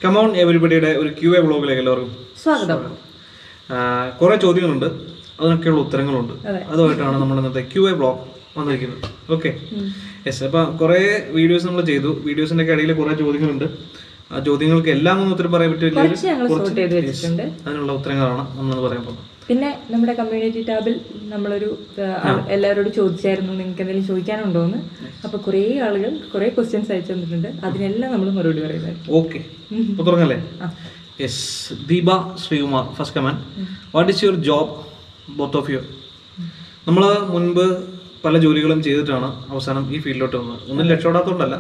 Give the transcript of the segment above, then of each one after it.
Come on എവരിബഡിയുടെ ഒരു QA വ്ളോഗിലേക്ക് എല്ലാവർക്കും സ്വാഗതം. കുറേ ചോദ്യങ്ങളുണ്ട്, അതിനൊക്കെയുള്ള ഉത്തരങ്ങളുണ്ട്. അതുമായിട്ടാണ് നമ്മൾ ഇന്നത്തെ QA വ്ളോഗ് വന്നിരിക്കുന്നത്. Okay, yes. അപ്പം കുറേ വീഡിയോസ് നമ്മൾ ചെയ്തു. വീഡിയോസിൻ്റെ ഇടയിൽ കുറേ ചോദ്യങ്ങളുണ്ട്. ആ ചോദ്യങ്ങൾക്ക് എല്ലാം ഒന്നും ഉത്തരം പറയാൻ പറ്റില്ല. അതിനുള്ള ഉത്തരങ്ങളാണ് നമ്മളെന്ന് പറയാൻ പോകുന്നത്. പിന്നെ നമ്മുടെ കമ്മ്യൂണിറ്റി ടാബിൽ നമ്മളൊരു എല്ലാവരോടും ചോദിച്ചായിരുന്നു നിങ്ങൾക്ക് എന്തെങ്കിലും ചോദിക്കാനുണ്ടോ എന്ന്. അപ്പൊ കുറേ ആളുകൾ കുറേ ക്വസ്റ്റ്യൻസ് അയച്ചു തന്നിട്ടുണ്ട്. അതിനെല്ലാം നമ്മൾ മറുപടി പറയുന്നത്. ഓക്കെ, തുടങ്ങല്ലേ? Yes. Deepa Sreekumar, first comment. What is your job, both of you? നമ്മൾ മുൻപ് പല ജോലികളും ചെയ്തിട്ടാണ് അവസാനം ഈ ഫീൽഡിലോട്ട് വന്നത്. ഒന്നും രക്ഷപ്പെടാത്തതുകൊണ്ടല്ല,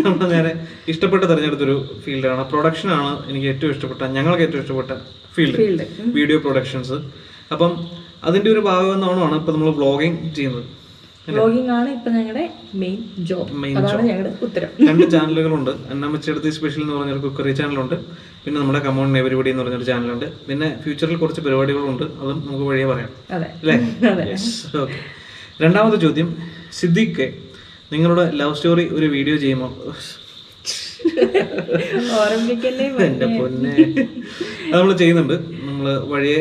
നമ്മൾ നേരെ ഇഷ്ടപ്പെട്ട് തിരഞ്ഞെടുത്തൊരു ഫീൽഡാണ്. പ്രൊഡക്ഷനാണ് എനിക്ക് ഏറ്റവും ഇഷ്ടപ്പെട്ട, ഞങ്ങൾക്ക് ഏറ്റവും ഇഷ്ടപ്പെട്ട ഫീൽഡ്, വീഡിയോ പ്രൊഡക്ഷൻസ്. അപ്പം അതിൻ്റെ ഒരു ഭാഗം എന്നാണ് ഇപ്പം നമ്മൾ വ്ളോഗിങ് ചെയ്യുന്നത്. വ്ളോഗിംഗ് ആണ് ഇപ്പം ഞങ്ങളുടെ മെയിൻ ജോബ്. ഞങ്ങളുടെ ഉത്തരം. 2 ചാനലുകളുണ്ട്. അന്നമ്മച്ചെടുത്ത് സ്പെഷ്യൽ എന്ന് പറഞ്ഞൊരു കുക്കറി ചാനലുണ്ട്. പിന്നെ നമ്മുടെ കമോൺ എവരിബഡി എന്ന് പറഞ്ഞൊരു ചാനലുണ്ട്. പിന്നെ ഫ്യൂച്ചറിൽ കുറച്ച് പരിപാടികളുണ്ട്, അതും നമുക്ക് വഴിയെ പറയാം അല്ലേ? ഓക്കെ. രണ്ടാമത്തെ ചോദ്യം, സിദ്ദീഖ്, നിങ്ങളുടെ ലവ് സ്റ്റോറി ഒരു വീഡിയോ ചെയ്യുമോ? എൻ്റെ പൊന്നെ, അത് നമ്മൾ ചെയ്യുന്നുണ്ട്. നമ്മൾ വഴിയെ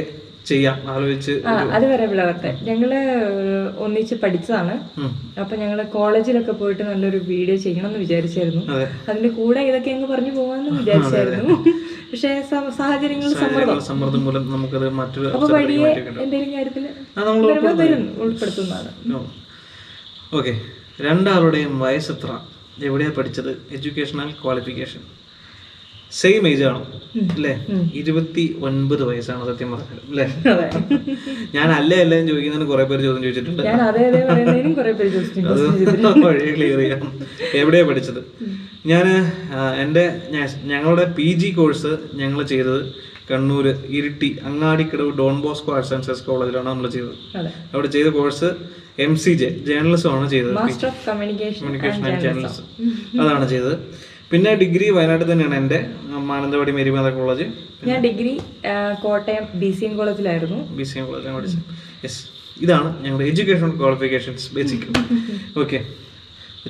ചെയ്യാം ആലോചിച്ച്. അത് വരെ വിളവട്ടെ. ഞങ്ങള് ഒന്നിച്ച് പഠിച്ചതാണ്. അപ്പൊ ഞങ്ങള് കോളേജിലൊക്കെ പോയിട്ട് നല്ലൊരു വീഡിയോ ചെയ്യണം എന്ന് വിചാരിച്ചായിരുന്നു. അതിന്റെ കൂടെ ഇതൊക്കെ അങ്ങ് പറഞ്ഞു പോകാന്ന് വിചാരിച്ചായിരുന്നു. പക്ഷെ സാഹചര്യങ്ങൾ സമ്മർദ്ദം മൂലം നമുക്കത് മറ്റൊരു അപ്പൊ വഴിയെ എന്തെങ്കിലും കാര്യത്തില് ഉൾപ്പെടുത്തുന്നതാണ്. ഓക്കെ. രണ്ടാളുടെയും വയസ്സ് എത്ര, എവിടെയാ പഠിച്ചത്, എഡ്യൂക്കേഷണൽ ക്വാളിഫിക്കേഷൻ? സെയിം ഏജ് ആണ് അല്ലേ? 29 വയസ്സാണ് സത്യം പറഞ്ഞത് അല്ലേ? ഞാൻ അല്ലേ അല്ലേന്ന് ചോദിക്കുന്നതിന് കുറെ പേര് ചോദ്യം ചോദിച്ചിട്ടുണ്ട്. അത് വഴിയെ ക്ലിയർ ചെയ്യാം. എവിടെയാ പഠിച്ചത്? ഞങ്ങളുടെ PG കോഴ്സ് ഞങ്ങൾ ചെയ്തത് Kannur Iritty Angadikadavu Don Bosco arts and science കോളേജിലാണ് നമ്മൾ ചെയ്തത്. അവിടെ ചെയ്ത കോഴ്സ് MCJ ജേർണലിസം ആണ് ചെയ്തത്. കമ്മ്യൂണിക്കേഷൻ ആൻഡ് ജേർണലിസം അതാണ് ചെയ്തത്. പിന്നെ ഡിഗ്രി വയനാട്ടിൽ തന്നെയാണ് എൻ്റെ, മാനന്തവാടി മേരിമാത കോളേജ്. ഞാൻ ഡിഗ്രി കോട്ടയം BCM കോളേജിലായിരുന്നു. BCM കോളേജിലാണ് പഠിച്ചത്. യെസ്, ഇതാണ് ഞങ്ങളുടെ എഡ്യൂക്കേഷൻ ക്വാളിഫിക്കേഷൻസ് ബേസിക്. ഓക്കെ.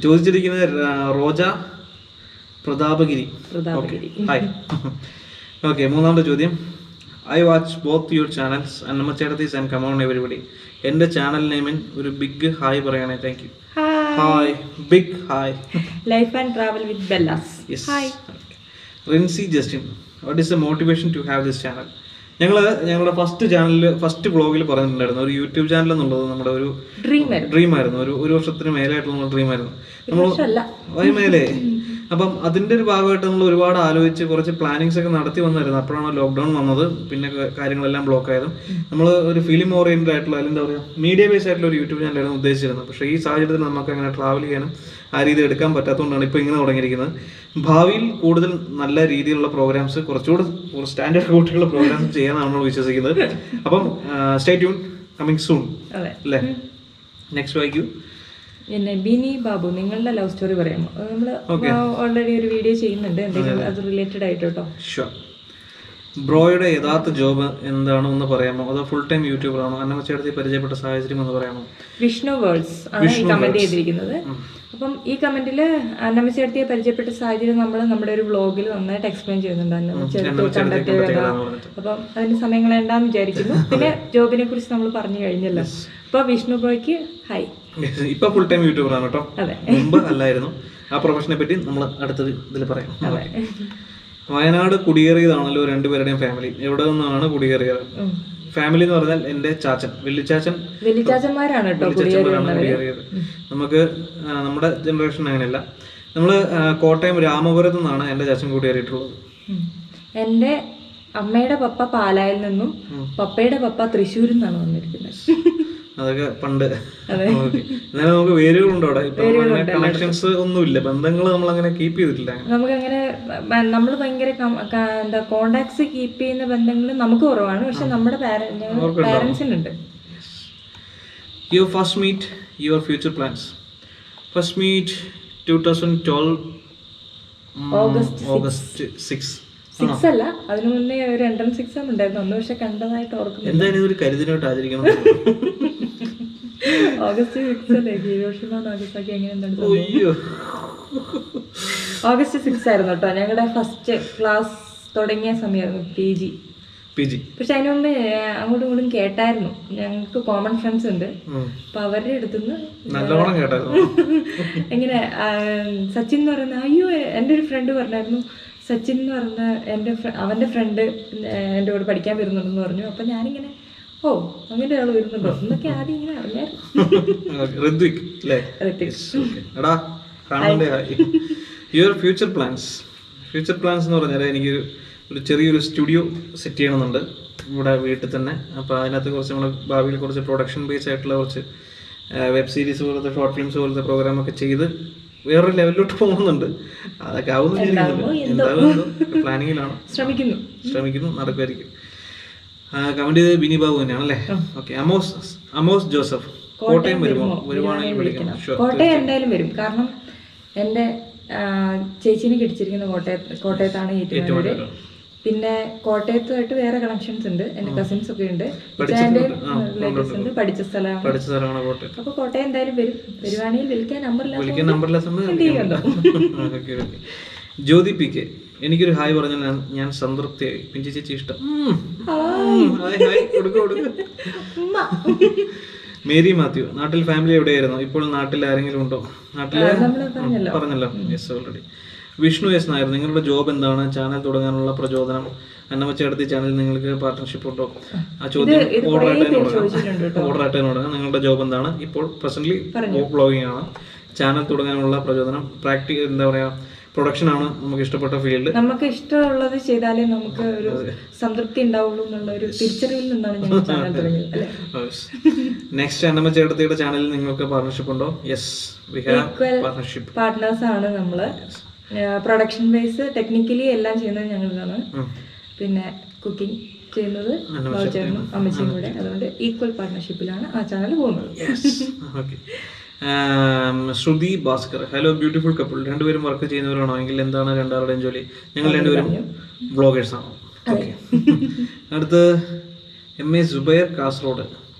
ചോദിച്ചിരിക്കുന്നത് റോജ പ്രതാപഗിരി. ഹായ്. ഓക്കെ. മൂന്നാമത്തെ ചോദ്യം, I watch both your channels Annammachettathi's and come on everybody. എൻ്റെ ചാനൽ നെയിമിൻ ഒരു ബിഗ് ഹായ് പറയണേ. Thank you. Hi, big hi. Life and travel with Bellas. Hi. Rincy Justin, what is the motivation to have this channel? ഞങ്ങളുടെ first വ്ളോഗിൽ പറഞ്ഞിട്ടുണ്ടായിരുന്നു, ഒരു YouTube channel എന്നുള്ളത് നമ്മുടെ ഒരു ഡ്രീം ആയിരുന്നു. ഒരു വർഷത്തിന് മേലായിട്ടുള്ള ഡ്രീം ആയിരുന്നു. നമ്മൾ മേലെ. അപ്പം അതിൻ്റെ ഒരു ഭാഗമായിട്ട് നമ്മൾ ഒരുപാട് ആലോചിച്ച് കുറച്ച് പ്ലാനിങ്സ് ഒക്കെ നടത്തി വന്നായിരുന്നു. അപ്പോഴാണ് ലോക്ക്ഡൗൺ വന്നത്. പിന്നെ കാര്യങ്ങളെല്ലാം ബ്ലോക്ക് ആയതും. നമ്മൾ ഒരു ഫിലിം ഓറിയൻറ്റഡ് ആയിട്ടുള്ള, അല്ലെങ്കിൽ എന്താ പറയുക, മീഡിയ ബേസ് ആയിട്ടുള്ള ഒരു യൂട്യൂബ് ചാനലായിരുന്നു ഉദ്ദേശിച്ചിരുന്നത്. പക്ഷേ ഈ സാഹചര്യത്തിൽ നമുക്ക് അങ്ങനെ ട്രാവൽ ചെയ്യാനും ആ രീതി എടുക്കാൻ പറ്റാത്തതുകൊണ്ടാണ് ഇപ്പോൾ ഇങ്ങനെ തുടങ്ങിയിരിക്കുന്നത്. ഭാവിയിൽ കൂടുതൽ നല്ല രീതിയിലുള്ള പ്രോഗ്രാംസ്, കുറച്ചുകൂടെ സ്റ്റാൻഡേർഡ് കൂട്ടിയുള്ള പ്രോഗ്രാംസ് ചെയ്യാനാണ് നമ്മൾ വിശ്വസിക്കുന്നത്. അപ്പം സ്റ്റേ ട്യൂൺ, കമ്മിങ് സൂൺ അല്ലേ? നെക്സ്റ്റ് വായിക്കൂ. പിന്നെ ബിനി ബാബു, നിങ്ങളുടെ ലവ് സ്റ്റോറി പറയാമോ? നമ്മൾ ഓൾറെഡി ഒരു വീഡിയോ ചെയ്യുന്നുണ്ട്, എന്തെങ്കിലും അത് റിലേറ്റഡ് ആയിട്ട് കേട്ടോ. ഷുവർ. ബ്രോയുടെ യഥാർത്ഥ ജോബ് എന്താണോ എന്ന് പറയാമോ? അതോ ഫുൾ ടൈം യൂട്യൂബർ ആണോ? അന്നമ്മച്ചേട്ടത്തി പരിചയപ്പെട്ട സാഹചര്യം എന്ന് പറയാമോ? വിഷ്ണു വേൾഡ്സ് ആണ് ഈ കമന്റ് ചെയ്തിരിക്കുന്നത്. അപ്പം ഈ കമന്റിൽ അന്നമ്മച്ചേട്ടത്തിയെ പരിചയപ്പെട്ട സാഹചര്യം നമ്മൾ നമ്മുടെ ഒരു വ്ളോഗിൽ നന്നായിട്ട് എക്സ്പ്ലെയിൻ ചെയ്യുന്നുണ്ട്. അന്നമ്മച്ചേട്ടത്തി കണ്ടക്ട് ചെയ്തതാ. അപ്പം അതിന് സമയം കളയണ്ടെന്ന് വിചാരിക്കുന്നു. പിന്നെ ജോബിനെ കുറിച്ച് നമ്മൾ പറഞ്ഞു കഴിഞ്ഞല്ലോ. അപ്പൊ വിഷ്ണു ബ്രോയ്ക്ക് ഹായ്. ഇപ്പൊ ഫുൾ ടൈം യൂട്യൂബർ ആണ് കേട്ടോ, മുമ്പ് അല്ലായിരുന്നു. ആ പ്രൊഫഷനെ പറ്റി നമ്മൾ അടുത്തത് ഇതിൽ പറയാം. വയനാട് കുടിയേറിയതാണല്ലോ രണ്ടുപേരുടെയും ഫാമിലി. എവിടെ നിന്നാണ് കുടിയേറിയത്? ഫാമിലി എന്ന് പറഞ്ഞാൽ എൻ്റെ ചാച്ചൻ, വെല്ലിച്ചാച്ചന്മാരാണ് കുടിയേറിയത്. നമുക്ക് നമ്മുടെ ജനറേഷൻ അങ്ങനെയല്ല. നമ്മൾ കോട്ടയം രാമപുരത്ത് നിന്നാണ് എൻ്റെ ചാച്ചൻ കുടിയേറിയിട്ടുള്ളത്. എൻ്റെ അമ്മയുടെ പപ്പ പാലായിൽ നിന്നും പപ്പയുടെ പപ്പ തൃശ്ശൂരിൽ നിന്നാണ് വന്നിരിക്കുന്നത്. അതൊക്കെ പണ്ട്. എന്നാലും നമുക്ക് വേരുകളുണ്ടോ അവിടെ? ഇപ്പൊ കണക്ഷൻസ് ഒന്നുമില്ല, ബന്ധങ്ങൾ നമ്മൾ അങ്ങനെ കീപ്പ് ചെയ്തിട്ടില്ല. നമുക്കങ്ങനെ നമ്മൾ ഭയങ്കര എന്താ കോണ്ടാക്ട്സ് കീപ്പ് ചെയ്യുന്ന ബന്ധങ്ങൾ നമുക്ക് കുറവാണ്. പക്ഷെ നമ്മുടെ പാരന്റ്സിനുണ്ട്. Your first meet, your future plans. First meet 2012 August 6. 6 അല്ല, അതിനു മുന്നേ ഒരു എൻട്രൻസ് എക്സാം ഉണ്ടായിരുന്നു. 1 വർഷം കണ്ടതായിട്ട് ഓർക്കുന്നു. എന്തായാലും ഒരു കരുതിനായിട്ട് ആചരിക്കണം. ഓഗസ്റ്റ് 6 അല്ലേ ഹിരോഷിമ നാഗസാക്കി എങ്ങനെ എന്താണ് അയ്യോ ഓഗസ്റ്റ് 6 ആയിരുന്നു കേട്ടോ ഞങ്ങളുടെ ഫസ്റ്റ് ക്ലാസ് തുടങ്ങിയ സമയമായിരുന്നു PG. പക്ഷെ അതിന് മുമ്പ് അങ്ങോട്ടും ഇങ്ങോട്ടും കേട്ടായിരുന്നു. ഞങ്ങൾക്ക് കോമൺ ഫ്രണ്ട്സ് ഉണ്ട്. അപ്പൊ അവരുടെ അടുത്തുനിന്ന് നല്ലോണം കേട്ടായിരുന്നു. എങ്ങനെ സച്ചിൻ എന്ന് പറയുന്ന അയ്യോ എൻ്റെ ഒരു ഫ്രണ്ട് പറഞ്ഞായിരുന്നു സച്ചിൻ എന്ന് പറയുന്ന അവൻ്റെ ഫ്രണ്ട് എൻ്റെ കൂടെ പഠിക്കാൻ വരുന്നുണ്ടെന്ന് പറഞ്ഞു. അപ്പൊ ഞാനിങ്ങനെ ഓ അങ്ങനെ ഒരാൾ വരുന്നുണ്ടോ എന്നൊക്കെ ആദ്യം ഇങ്ങനെ അറിഞ്ഞായിരുന്നു. ഫ്യൂച്ചർ പ്ലാൻസ് എന്ന് പറഞ്ഞാൽ എനിക്ക് ഒരു ചെറിയൊരു സ്റ്റുഡിയോ സെറ്റ് ചെയ്യണമെന്നുണ്ട് ഇവിടെ വീട്ടിൽ തന്നെ. അപ്പോൾ അതിനകത്ത് കുറച്ച് നമ്മൾ ഭാവിയിൽ കുറച്ച് പ്രൊഡക്ഷൻ ബേസ് ആയിട്ടുള്ള കുറച്ച് വെബ് സീരീസ് പോലത്തെ ഷോർട്ട് ഫിലിംസ് പോലത്തെ പ്രോഗ്രാമൊക്കെ ചെയ്ത് വേറൊരു ലെവലിലോട്ട് പോകുന്നുണ്ട്. അതൊക്കെ ആവുന്നു പ്ലാനിങ്ങിലാണ്, ശ്രമിക്കുന്നു, നടക്കുമായിരിക്കും. കമന്റ് ചെയ്ത് ബിനി ബാബു തന്നെയാണല്ലേ? ഓക്കെ. അമോസ് ജോസഫ് കോട്ടയം വരുവാണെങ്കിൽ വിളിക്കണം. കോട്ടയം എന്തായാലും വരും. കാരണം എൻ്റെ ചേച്ചീനെ കിടിച്ചിരിക്കുന്ന കോട്ടയത്താണ് ഏറ്റുമാനൂര്. പിന്നെ കോട്ടയത്തുമായിട്ട് വേറെ കണക്ഷൻസ് ഉണ്ട്. എൻ്റെ കസിൻസ് ഒക്കെ ഉണ്ട്, റിലേറ്റീവ്സ് ഉണ്ട്, പഠിച്ച സ്ഥലമാണ് കോട്ടയം. അപ്പൊ കോട്ടയം എന്തായാലും വരും. വരുവാണെങ്കിൽ വിളിക്കാൻ നമ്പറില്ല. ജ്യോതി PK എനിക്കൊരു ഹായ് പറഞ്ഞാൽ ഞാൻ സംതൃപ്തിയായി. പിഞ്ചി ചേച്ചി ഇഷ്ടം. മേരി മാത്യു നാട്ടിൽ ഫാമിലി എവിടെയായിരുന്നു? ഇപ്പോൾ നാട്ടിൽ ആരെങ്കിലും ഉണ്ടോ? നാട്ടില് പറഞ്ഞല്ലോ. Yes already. Vishnu S Nair നിങ്ങളുടെ ജോബ് എന്താണ്? ചാനൽ തുടങ്ങാനുള്ള പ്രചോദനം? അന്നമ്മച്ചേടത്തി ചാനൽ നിങ്ങൾക്ക് പാർട്ട്ണർഷിപ്പ് ഉണ്ടോ? ആ ചോദ്യം ഓർഡർ ആയിട്ട് തുടങ്ങാം. നിങ്ങളുടെ ജോബ് എന്താണ്? ഇപ്പോൾ പ്രസന്റ്ലി വ്ളോഗിംഗ് ആണ്. ചാനൽ തുടങ്ങാനുള്ള പ്രചോദനം എന്താ പറയാ പ്രൊഡക്ഷൻ ആണ് നമുക്ക് ഇഷ്ടപ്പെട്ട ഫീൽഡ്. നമുക്ക് ഇഷ്ടമുള്ളത് ചെയ്താലേ നമുക്ക് ഒരു സംതൃപ്തി ഉണ്ടാവുള്ളൂ എന്നുള്ള ഒരു തിരിച്ചറിവിൽ നിന്നാണ് ഞങ്ങൾ ചാനൽ തുടങ്ങിയത്. നെക്സ്റ്റ് അന്നമ്മച്ചേടത്തിയുടെ ചാനലിൽ നിങ്ങൾക്ക് പാർട്ണർഷിപ്പ് ഉണ്ടോ? Yes, we have partnership. Partners ആണ് നമ്മള്. പ്രൊഡക്ഷൻ ബേസ് ടെക്നിക്കലി എല്ലാം ചെയ്യുന്നത് ഞങ്ങളാണ്. പിന്നെ കുക്കിംഗ് ചെയ്യുന്നത് ചേട്ടനും അമ്മച്ചിയും കൂടെ. അതുകൊണ്ട് ഈക്വൽ പാർട്ണർഷിപ്പിലാണ് ആ ചാനൽ പോകുന്നത്. ശ്രുതി ഭാസ്കർ ഹലോ ബ്യൂട്ടിഫുൾ കപ്പിൾ. രണ്ടുപേരും വർക്ക് ചെയ്യുന്നവരാണോ? എങ്കിൽ എന്താണ് രണ്ടാളുടെയും ജോലി? ഞങ്ങൾ രണ്ടുപേരും വ്ളോഗേഴ്സ് ആണ്. ഓക്കെ. അടുത്ത് MA സുബൈർ കാസർഗോഡ്.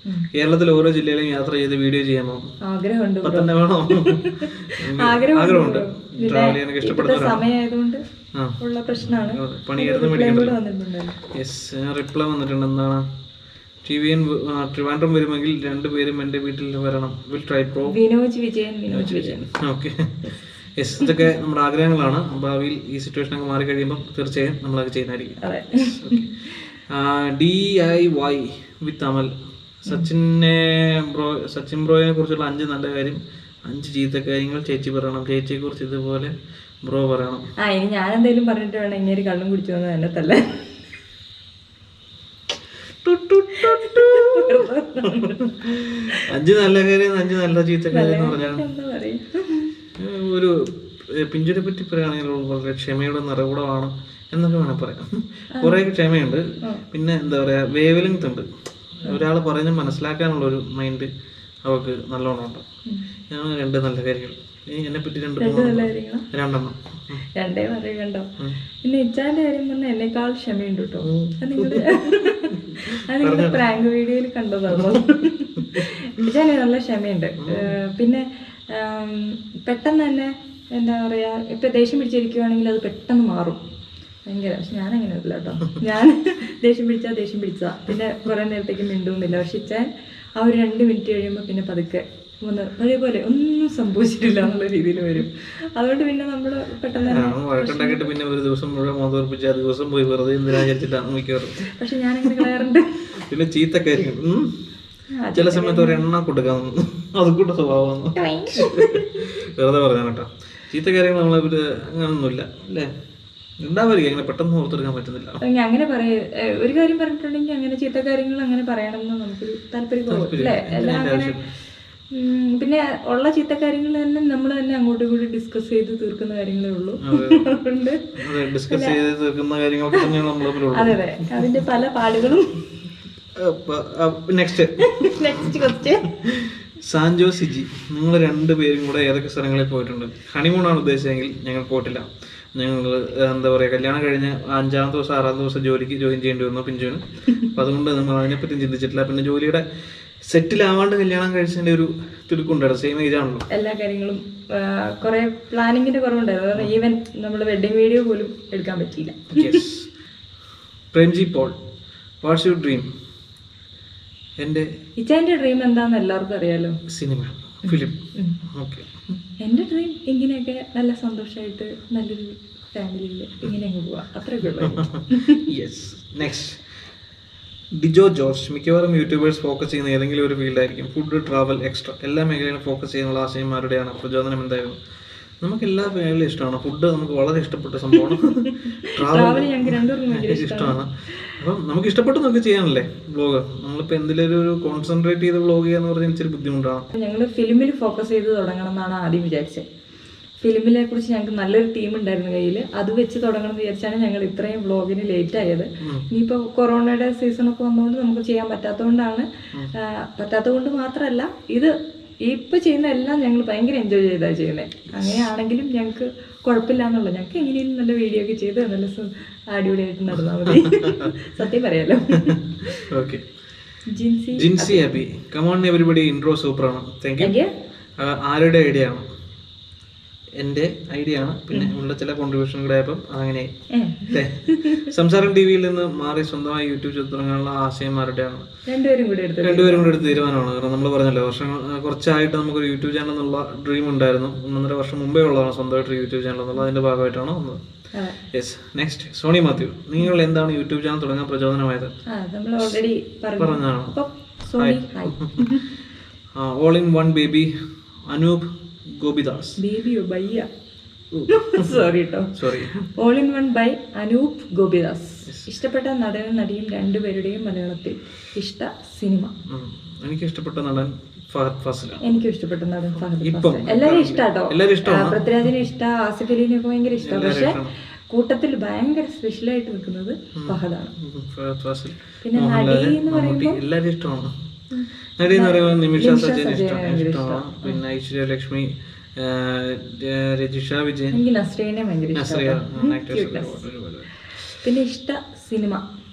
കേരളത്തിൽ ഓരോ ജില്ലയിലും യാത്ര ചെയ്ത് വീഡിയോ ചെയ്യാമോ? ആഗ്രഹമുണ്ട്. വേണോ? ആഗ്രഹമുണ്ട്. ട്രാവൽ ചെയ്യാനൊക്കെ ഇഷ്ടപ്പെടുന്നവരാണ്. പണിയായിരുന്നു മേടിക്കണം. യെസ്, റിപ്ലൈ വന്നിട്ടുണ്ട്. എന്താണ് ട്രിവാൻഡ്രം വരുമെങ്കിൽ രണ്ടുപേരും എൻ്റെ വീട്ടിൽ വരണം. Will try pro. Vinoj Vijayan. Okay. Yes, ഇതൊക്കെ നമ്മുടെ ആഗ്രഹങ്ങളാണ്. ഭാവിയിൽ ഈ സിറ്റുവേഷൻ ഒക്കെ മാറി കഴിയുമ്പോൾ തീർച്ചയായും നമ്മളത് ചെയ്യുന്നതായിരിക്കും. DIY വിത്ത് അമൽ. സച്ചിൻ ബ്രോയെ കുറിച്ചുള്ള 5 നല്ല കാര്യം, 5 ചീത്ത കാര്യങ്ങൾ ചേച്ചി പറയണം. ചേച്ചിയെ കുറിച്ച് ഇതുപോലെ ബ്രോ പറയണം. ഇനി ഞാൻ എന്തെങ്കിലും പറഞ്ഞിട്ട് വേണം ഇങ്ങനെ കള്ളും കുടിച്ചു വന്നത് എന്നെ തല്ല. 5 നല്ല കാര്യം, 5 നല്ല ചീത്ത കാര്യം എന്ന് പറഞ്ഞാൽ ഒരു പിഞ്ചിനെ പറ്റി പറയുകയാണെങ്കിൽ വളരെ ക്ഷമയുടെ നിറകൂടമാണ് എന്നൊക്കെ വേണം പറയാം. കുറെ ക്ഷമയുണ്ട്. പിന്നെ എന്താ പറയാ വേവ് ലെങ്ത് ഉണ്ട്. ഒരാൾ പറയുന്നത് മനസ്സിലാക്കാനുള്ള ഒരു മൈൻഡ് അവർക്ക് നല്ലോണം ഉണ്ട്. ഞാൻ 2 നല്ല കാര്യങ്ങൾ. എന്നെ പറ്റി 2-3 രണ്ടേ പറയുകണ്ടോ. പിന്നെ ഇച്ചാന്റെ കാര്യം പറഞ്ഞാൽ എന്നെക്കാൾ ക്ഷമയുണ്ട് കേട്ടോ. അത് നിങ്ങളുടെ പ്രാങ്ക് വീഡിയോയിൽ കണ്ടതാണോ? ഇച്ചാന് നല്ല ക്ഷമയുണ്ട്. പിന്നെ പെട്ടെന്ന് തന്നെ എന്താ പറയാ ഇപ്പൊ ദേഷ്യം പിടിച്ചിരിക്കുവാണെങ്കിൽ അത് പെട്ടെന്ന് മാറും ഭയങ്കര. പക്ഷെ ഞാൻ അങ്ങനെ ഇല്ല കേട്ടോ. ഞാൻ ദേഷ്യം പിടിച്ചാ പിന്നെ കുറെ നേരത്തേക്ക് മിണ്ടുന്നില്ല. പക്ഷെ ഇച്ചാൻ ആ ഒരു 2 മിനിറ്റ് കഴിയുമ്പോൾ പിന്നെ പതുക്കെ അതേപോലെ ഒന്നും സംഭവിച്ചിട്ടില്ല എന്നുള്ള രീതിയിൽ വരും. അതുകൊണ്ട് പിന്നെ നമ്മള് പെട്ടെന്ന് പിന്നെ ഒരു ദിവസം മുഴുവൻ മോതർപ്പിച്ച് ആ ദിവസം പോയി വെറുതെ എന്തിനാചരിച്ചിട്ടാണ് മിക്കവാറും. പക്ഷെ ഞാനങ്ങനെ കളയാറുണ്ട്. പിന്നെ ചീത്ത കാര്യങ്ങൾ ചില സമയത്ത് ഒരു എണ്ണ കൊടുക്കാൻ അത് കൂട്ട സ്വഭാവം വെറുതെ പറഞ്ഞാൽ കേട്ടോ. ചീത്ത കാര്യങ്ങൾ നമ്മളെ അങ്ങനൊന്നുമില്ല അല്ലേ? ഉണ്ടാവായിരിക്കും. അങ്ങനെ പെട്ടെന്ന് ഓർത്തെടുക്കാൻ പറ്റുന്നില്ല. അങ്ങനെ ഒരു കാര്യം പറഞ്ഞിട്ടുണ്ടെങ്കിൽ അങ്ങനെ ചീത്ത കാര്യങ്ങൾ അങ്ങനെ പറയണമെന്ന് നമുക്കൊരു താല്പര്യം. പിന്നെ ഉള്ള ചീത്ത കാര്യങ്ങൾ തന്നെ നമ്മൾ തന്നെ അങ്ങോട്ടും ഇങ്ങോട്ടും ഡിസ്കസ് ചെയ്ത് തീർക്കുന്ന കാര്യങ്ങളേ ഉള്ളൂ. അതെ, അതിന്റെ പല പാടുകളും. Next question. സാൻജോ സിജി നിങ്ങൾ 2 പേരും കൂടെ ഏതൊക്കെ സ്ഥലങ്ങളിൽ പോയിട്ടുണ്ട്? ഹണിമൂണാണ് ഉദ്ദേശിച്ചെങ്കിൽ ഞങ്ങൾ പോയിട്ടില്ല. ഞങ്ങൾ എന്താ പറയുക കല്യാണം കഴിഞ്ഞ് 5-ാം ദിവസം 6-ാം ദിവസം ജോലിക്ക് ജോയിൻ ചെയ്യേണ്ടി വന്നു പിഞ്ചുവിന്. അപ്പം അതുകൊണ്ട് നമ്മൾ അതിനെപ്പറ്റി ചിന്തിച്ചിട്ടില്ല. പിന്നെ ജോലിയുടെ സെറ്റിലാവാണ്ട് കല്യാണം കഴിച്ചതിന്റെ ഒരു തിടുക്കുണ്ടായിരുന്നു. സെയിം ഏജ് ആണല്ലോ. എല്ലാ കാര്യങ്ങളും കുറെ പ്ലാനിങ്ങിന്റെ കുറവുണ്ടായിരുന്നു. ഈവൻ നമ്മൾ വെഡിങ് വീഡിയോ പോലും എടുക്കാൻ പറ്റിയില്ല. Premji Paul, what's your dream? എൻ്റെ ഇച്ചാൻ്റെ ഡ്രീം എന്താന്ന് എല്ലാവർക്കും അറിയാലോ. Cinema, film. ഓക്കെ. എൻ്റെ ഡ്രീം ഇങ്ങനെയൊക്കെ നല്ല സന്തോഷമായിട്ട് നല്ലൊരു ഫാമിലിയിൽ ഇങ്ങനെ അങ്ങ് പോവാ, അത്രയൊക്കെ ഉള്ളൂ. യെസ്. Next, Dijo George. മിക്കവാറും യൂട്യൂബേഴ്സ് ഫോക്കസ് ചെയ്യുന്ന ഏതെങ്കിലും ഒരു ഫീൽഡായിരിക്കും. ഫുഡ്, ട്രാവൽ, എക്സ്ട്രാ എല്ലാ മേഖലയിലും ഫോക്കസ് ചെയ്യാനുള്ള ആശയന്മാരുടെയാണ് പ്രചോദനം എന്തായിരുന്നു? നമുക്ക് എല്ലാ മേഖലയും ഇഷ്ടമാണ്. ഫുഡ് നമുക്ക് വളരെ ഇഷ്ടപ്പെട്ട സംഭവമാണ്. ട്രാവൽ ഇഷ്ടമാണ്. അപ്പം നമുക്ക് ഇഷ്ടപ്പെട്ട് നമുക്ക് ചെയ്യാനല്ലേ വ്ളോഗ്. നമ്മളിപ്പോൾ എന്തെങ്കിലും ഒരു കോൺസെൻട്രേറ്റ് ചെയ്ത് വ്ളോഗ് ചെയ്യാന്ന് പറഞ്ഞാൽ ഇച്ചിരി ബുദ്ധിമുട്ടാണ്. ഞങ്ങൾ ഫിലിമിൽ ഫോക്കസ് ചെയ്ത് തുടങ്ങണം എന്നാണ് ആദ്യം വിചാരിച്ചത്. ഫിലിമിനെ കുറിച്ച് ഞങ്ങൾക്ക് നല്ലൊരു ടീം ഉണ്ടായിരുന്നു കയ്യിൽ. അത് വെച്ച് തുടങ്ങണം എന്ന് വിചാരിച്ചാണ് ഞങ്ങൾ ഇത്രയും വ്ളോഗിന് ലേറ്റ് ആയത്. ഇനിയിപ്പോൾ കൊറോണയുടെ സീസണൊക്കെ വന്നുകൊണ്ട് നമുക്ക് ചെയ്യാൻ പറ്റാത്തതുകൊണ്ട് മാത്രമല്ല, ഇത് ഇപ്പം ചെയ്യുന്ന എല്ലാം ഞങ്ങൾ ഭയങ്കര എൻജോയ് ചെയ്താണ് ചെയ്യുന്നത്. അങ്ങനെയാണെങ്കിലും ഞങ്ങൾക്ക് കുഴപ്പമില്ല എന്നുള്ളത്. ഞങ്ങൾക്ക് എങ്ങനെയും നല്ല വീഡിയോ ഒക്കെ ചെയ്ത് നല്ല അടിപൊളിയായിട്ട് നടന്നാൽ മതി. സത്യം പറയാലോ. Okay. Jincy happy. Come on everybody, intro സൂപ്പറാണ്. Thank you. ആരുടെ ഐഡിയ ആണ്? എൻ്റെ ഐഡിയ ആണ്. പിന്നെ ഉള്ള ചില കോൺട്രിബ്യൂഷൻ കൂടെ ആയപ്പം അങ്ങനെ. സംസാരം ടിവിയിൽ നിന്ന് മാറി സ്വന്തമായി യൂട്യൂബ് തുടങ്ങാനുള്ള ആശയന്മാരുടെയാണ്. രണ്ടുപേരും കൂടെ എടുത്ത് തീരുമാനമാണ്. കാരണം നമ്മൾ പറഞ്ഞല്ലോ, കുറച്ചായിട്ട് നമുക്കൊരു യൂട്യൂബ് ചാനൽ എന്നുള്ള ഡ്രീം ഉണ്ടായിരുന്നു. 1.5 വർഷം മുമ്പേ ഉള്ളതാണ് സ്വന്തമായിട്ട് യൂട്യൂബ് ചാനൽ എന്നുള്ളത്. അതിന്റെ ഭാഗമായിട്ടാണ് വന്നത്. യെസ്. നെക്സ്റ്റ്, സോണി മാത്യു. നിങ്ങൾ എന്താണ് യൂട്യൂബ് ചാനൽ തുടങ്ങാൻ പ്രചോദനമായത്? പറഞ്ഞാണ്. All in one baby, Anoop Gopidas. All in one by Anoop Gopidas. ഇഷ്ടപ്പെട്ട നടനും നടിയും രണ്ടുപേരുടെയും മലയാളത്തിൽ ഇഷ്ട സിനിമ? എനിക്ക് ഇഷ്ടപ്പെട്ട നടൻ ഫഹദ് ഫാസിൽ. എനിക്കും ഇഷ്ടപ്പെട്ട നടൻ ഫഹദ് ഫാസിൽ. എല്ലാവരും ഇഷ്ടാട്ടോ. പൃഥ്വിരാജിനെ ഇഷ്ടം, ആസിഫ് അലിനെയൊക്കെ ഭയങ്കര ഇഷ്ടം. പക്ഷെ കൂട്ടത്തിൽ ഭയങ്കര സ്പെഷ്യലായിട്ട് നിൽക്കുന്നത് ഫഹദാണ്. പിന്നെ നടി എന്ന് പറയുമ്പോൾ എല്ലാവരും ഇഷ്ടമാണ്. നടി എന്ന് പറയുമ്പോൾ നിമിഷ സജയൻ ഇഷ്ടമാണ്. പിന്നെ ഐശ്വര്യ ലക്ഷ്മി, രജിഷ വിജയൻ, എനിക്ക് നസ്രീനെ ഭയങ്കര ഇഷ്ടമാണ്. പിന്നെ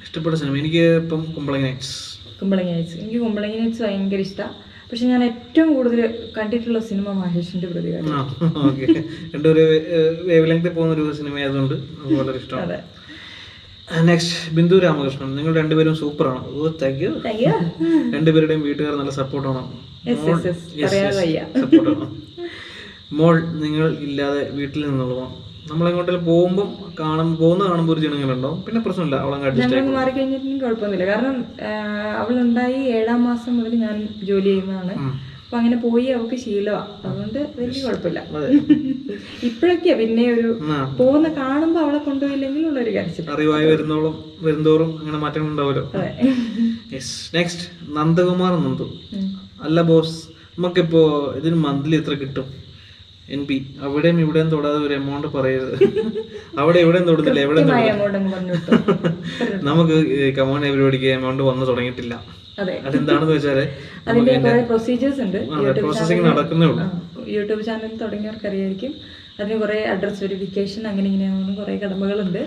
ഇഷ്ടപ്പെട്ട സിനിമ എനിക്ക് ഇപ്പം കുമ്പളങ്ങി നൈറ്റ്സ്. എനിക്ക് കുമ്പളങ്ങി നൈറ്റ്സ് ഭയങ്കര ഇഷ്ടമാണ്. പക്ഷെ ഞാൻ ഏറ്റവും കൂടുതൽ കണ്ടിട്ടുള്ള സിനിമ മഹേഷിന്റെ പ്രതികാരം. രണ്ടൊരു വേവ് ലെങ്ത് പോകുന്ന ഒരു സിനിമ ആയതുകൊണ്ട് വളരെ ഇഷ്ടമാണ്. നെക്സ്റ്റ്, ബിന്ദു രാമകൃഷ്ണൻ. നിങ്ങൾ രണ്ടുപേരും സൂപ്പറാണ്. ഓ, താങ്ക് യു. രണ്ടുപേരുടെയും വീട്ടുകാർ നല്ല സപ്പോർട്ടാണ്. മോൾ, നിങ്ങൾ ഇല്ലാതെ വീട്ടിൽ നിന്നുള്ളതാണ്. നമ്മളെങ്ങോട്ടെങ്കിലും പോകുമ്പോൾ കാണുമ്പോൾ ഒരു ചിണങ്ങളുണ്ടാവും. പിന്നെ പ്രശ്നമില്ല, അവളങ്ങ് അഡ്ജസ്റ്റ് ആയി മാറി കഴിഞ്ഞിട്ടും കുഴപ്പമൊന്നുമില്ല. കാരണം അവളുണ്ടായി 7ാം മാസം മുതൽ ഞാൻ ജോലി ചെയ്യുന്നതാണ്. അപ്പൊ അങ്ങനെ പോയി അവൾക്ക് ശീലമാണ്. അതുകൊണ്ട് വലിയ കുഴപ്പമില്ല. ഇപ്പോഴൊക്കെയാ പിന്നെ ഒരു പോകുന്ന കാണുമ്പോ അവളെ കൊണ്ടുപോയില്ലെങ്കിൽ ഉള്ളൊരു കാര്യം. അറിവായി വരുന്നോറും അങ്ങനെ മാറ്റങ്ങൾ ഉണ്ടാവുമല്ലോ. നെക്സ്റ്റ്, നന്ദകുമാർ നന്ദു. അല്ല ബോസ്, നമുക്കിപ്പോ ഇതിന് മന്ത്ലി എത്ര കിട്ടും? NP. അവിടെയും ഇവിടെയും തൊടാതെ ഒരു എമൗണ്ട് പറയരുത്. അവിടെ എവിടെയും തൊടുന്നില്ല, എവിടെ നമുക്ക് കമോൺ എവരിബഡിക്ക് എമൗണ്ട് വന്ന് തുടങ്ങിയിട്ടില്ല. അതെന്താണെന്ന് വെച്ചാല് പ്രോസസിങ് നടക്കുന്നേ ഉള്ളൂ. യൂട്യൂബ് ചാനൽ തുടങ്ങിയവർക്ക് അറിയായിരിക്കും. അതിന് കുറെ അഡ്രസ് വെരിഫിക്കേഷൻ അങ്ങനെ ഇങ്ങനെയാണ് കുറെ കടമകളുണ്ട്.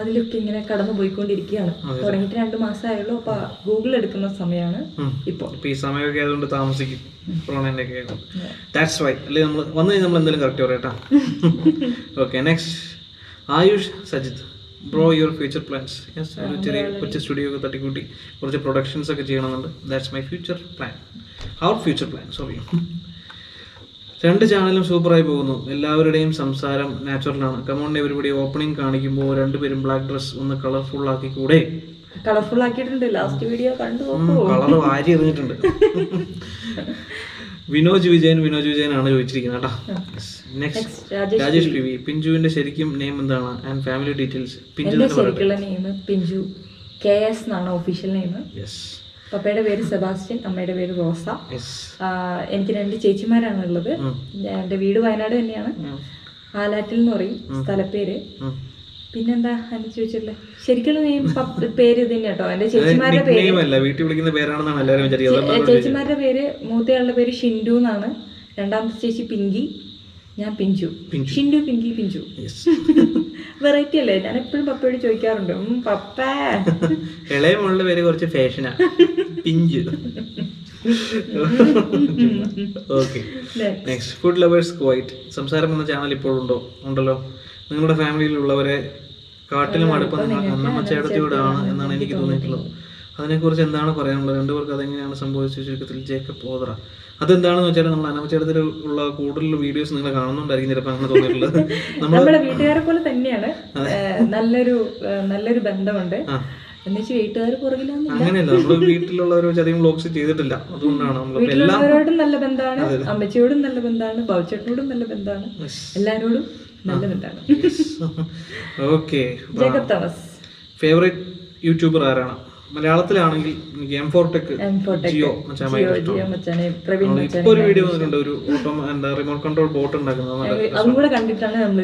അതിലൊക്കെ ഇങ്ങനെ കടന്നു പോയിക്കൊണ്ടിരിക്കുകയാണ്. തുടങ്ങിയിട്ട് 2 മാസമായുള്ളൂ. അപ്പൊ ഗൂഗിൾ എടുക്കുന്ന സമയമാണ് ഇപ്പൊ. ഈ സമയമൊക്കെ ആയതുകൊണ്ട് താമസിക്കും. That's why. അല്ലെ നമ്മൾ വന്നു കഴിഞ്ഞാൽ നമ്മൾ എന്തെങ്കിലും കറക്റ്റ് പറയട്ടാ. Okay. Next, Ayush Sajith. Bro, your future plans? Yes, ഒരു ചെറിയ കൊച്ചു സ്റ്റുഡിയോ ഒക്കെ തട്ടിക്കൂട്ടി കുറച്ച് പ്രൊഡക്ഷൻസ് ഒക്കെ ചെയ്യണമെന്നുണ്ട്. That's my future plan. Our future plan, sorry. 2 ചാനലും സൂപ്പറായി പോകുന്നു. എല്ലാവരുടെയും സംസാരം നാച്ചുറലാണ്. കമോൺ എവരിബഡി, ഓപ്പണിംഗ് കാണിക്കുമ്പോൾ രണ്ടുപേരും ബ്ലാക്ക് ഡ്രസ് ഒന്ന് കളർഫുൾ ആക്കി കൂടെ? കളർഫുൾ ആക്കിയിട്ടുണ്ട്. ലാസ്റ്റ് വീഡിയോ കണ്ടു, കളർ വാരി എറിഞ്ഞിട്ടുണ്ട്. വിനോജ് വിജയൻ ആണ് ചോദിച്ചിരിക്കുന്നത് കേട്ടോ. Next, Rajesh PV. പിഞ്ചുവിന്റെ ശരിക്കും നെയിം എന്താണ് ആൻഡ് ഫാമിലി ഡീറ്റെയിൽസ്? ശരിക്കുള്ള നെയിം പിഞ്ചു KS എന്നാണ് ഒഫീഷ്യൽ നെയിം. പപ്പയുടെ പേര് സെബാസ്റ്റ്യൻ, അമ്മയുടെ പേര് റോസ. എനിക്ക് 2 ചേച്ചിമാരാണ് ഉള്ളത്. എൻ്റെ വീട് വയനാട് തന്നെയാണ്. ആലാറ്റിൽ എന്ന് പറയും സ്ഥലപ്പേര്. പിന്നെന്താ അതിന് ചോദിച്ചില്ലേ, ശരിക്കുള്ള നെയിം പേര് ഇത് തന്നെ കേട്ടോ. എന്റെ ചേച്ചിമാരുടെ പേര്, ചേച്ചിമാരുടെ പേര്, മൂത്തയാളുടെ പേര് ഷിൻഡു എന്നാണ്. രണ്ടാമത്തെ ചേച്ചി പിങ്കി, ഞാൻ പിഞ്ചു. ഷിൻഡു, പിങ്കി, പിഞ്ചു. വെറൈറ്റി അല്ലേ? ഞാൻ എപ്പോഴും പപ്പയോട് ചോദിക്കാറുണ്ട്, പപ്പ. ഇളയ മോളുടെ പേര് കുറച്ച് ഫാഷനാ, പിഞ്ചു. Okay, next food lovers quite. സംസാരം എന്ന ചാനൽ ഇപ്പോഴുണ്ടോ? ഉണ്ടല്ലോ. നിങ്ങളുടെ ഫാമിലിയിലുള്ളവരെ കാട്ടിലും അടുപ്പം നിങ്ങൾ അന്നമ്മ ചേട്ടത്തിയോടാണ് എന്നാണ് എനിക്ക് തോന്നിയിട്ടുള്ളത്. അതിനെക്കുറിച്ച് എന്താണ് പറയാനുള്ളത്? രണ്ടുപേർക്ക് അതെങ്ങനെയാണ് സംഭവിച്ചത്? ചുരുക്കത്തിൽ ജേക്കബ് ഓതറ. അതെന്താണെന്ന് വെച്ചാൽ നമ്മൾ അന്നമ്മ ചേട്ടത്തിൽ ഉള്ള കൂടുതൽ വീഡിയോസ് നിങ്ങൾ കാണുന്നുണ്ടായിരിക്കും ചിലപ്പോൾ അങ്ങനെ തോന്നിയിട്ടുള്ളത്. നമ്മുടെ വീട്ടുകാരെ പോലെ തന്നെയാണ്. നല്ലൊരു ബന്ധമുണ്ട്. അങ്ങനെയല്ല, നമ്മൾ വീട്ടിലുള്ളവരെ വെച്ച് അധികം വ്ലോഗ്സ് ചെയ്തിട്ടില്ല, അതുകൊണ്ടാണ്. വീട്ടിലുള്ളവരോടും നല്ല ബന്ധമാണ്, അമ്മച്ചിയോടും നല്ല ബന്ധമാണ്, ബാബുച്ചേട്ടനോടും നല്ല ബന്ധമാണ്, എല്ലാരോടും നല്ല ബന്ധമാണ്. Okay, Jacob Thomas. Favourite YouTuber ആരാണ്? മലയാളത്തിലാണെങ്കിൽ എനിക്ക് M4Tech ജിയോ മച്ചാനെ, പ്രവീൺ മച്ചാനെ. ഇപ്പൊ ഒരു വീഡിയോ വന്നിട്ടുണ്ട്, ഒരു റിമോട്ട് കൺട്രോൾ ബോട്ട് ഉണ്ടാക്കുന്നത്. അതും കൂടെ കണ്ടിട്ടാണ് നമ്മൾ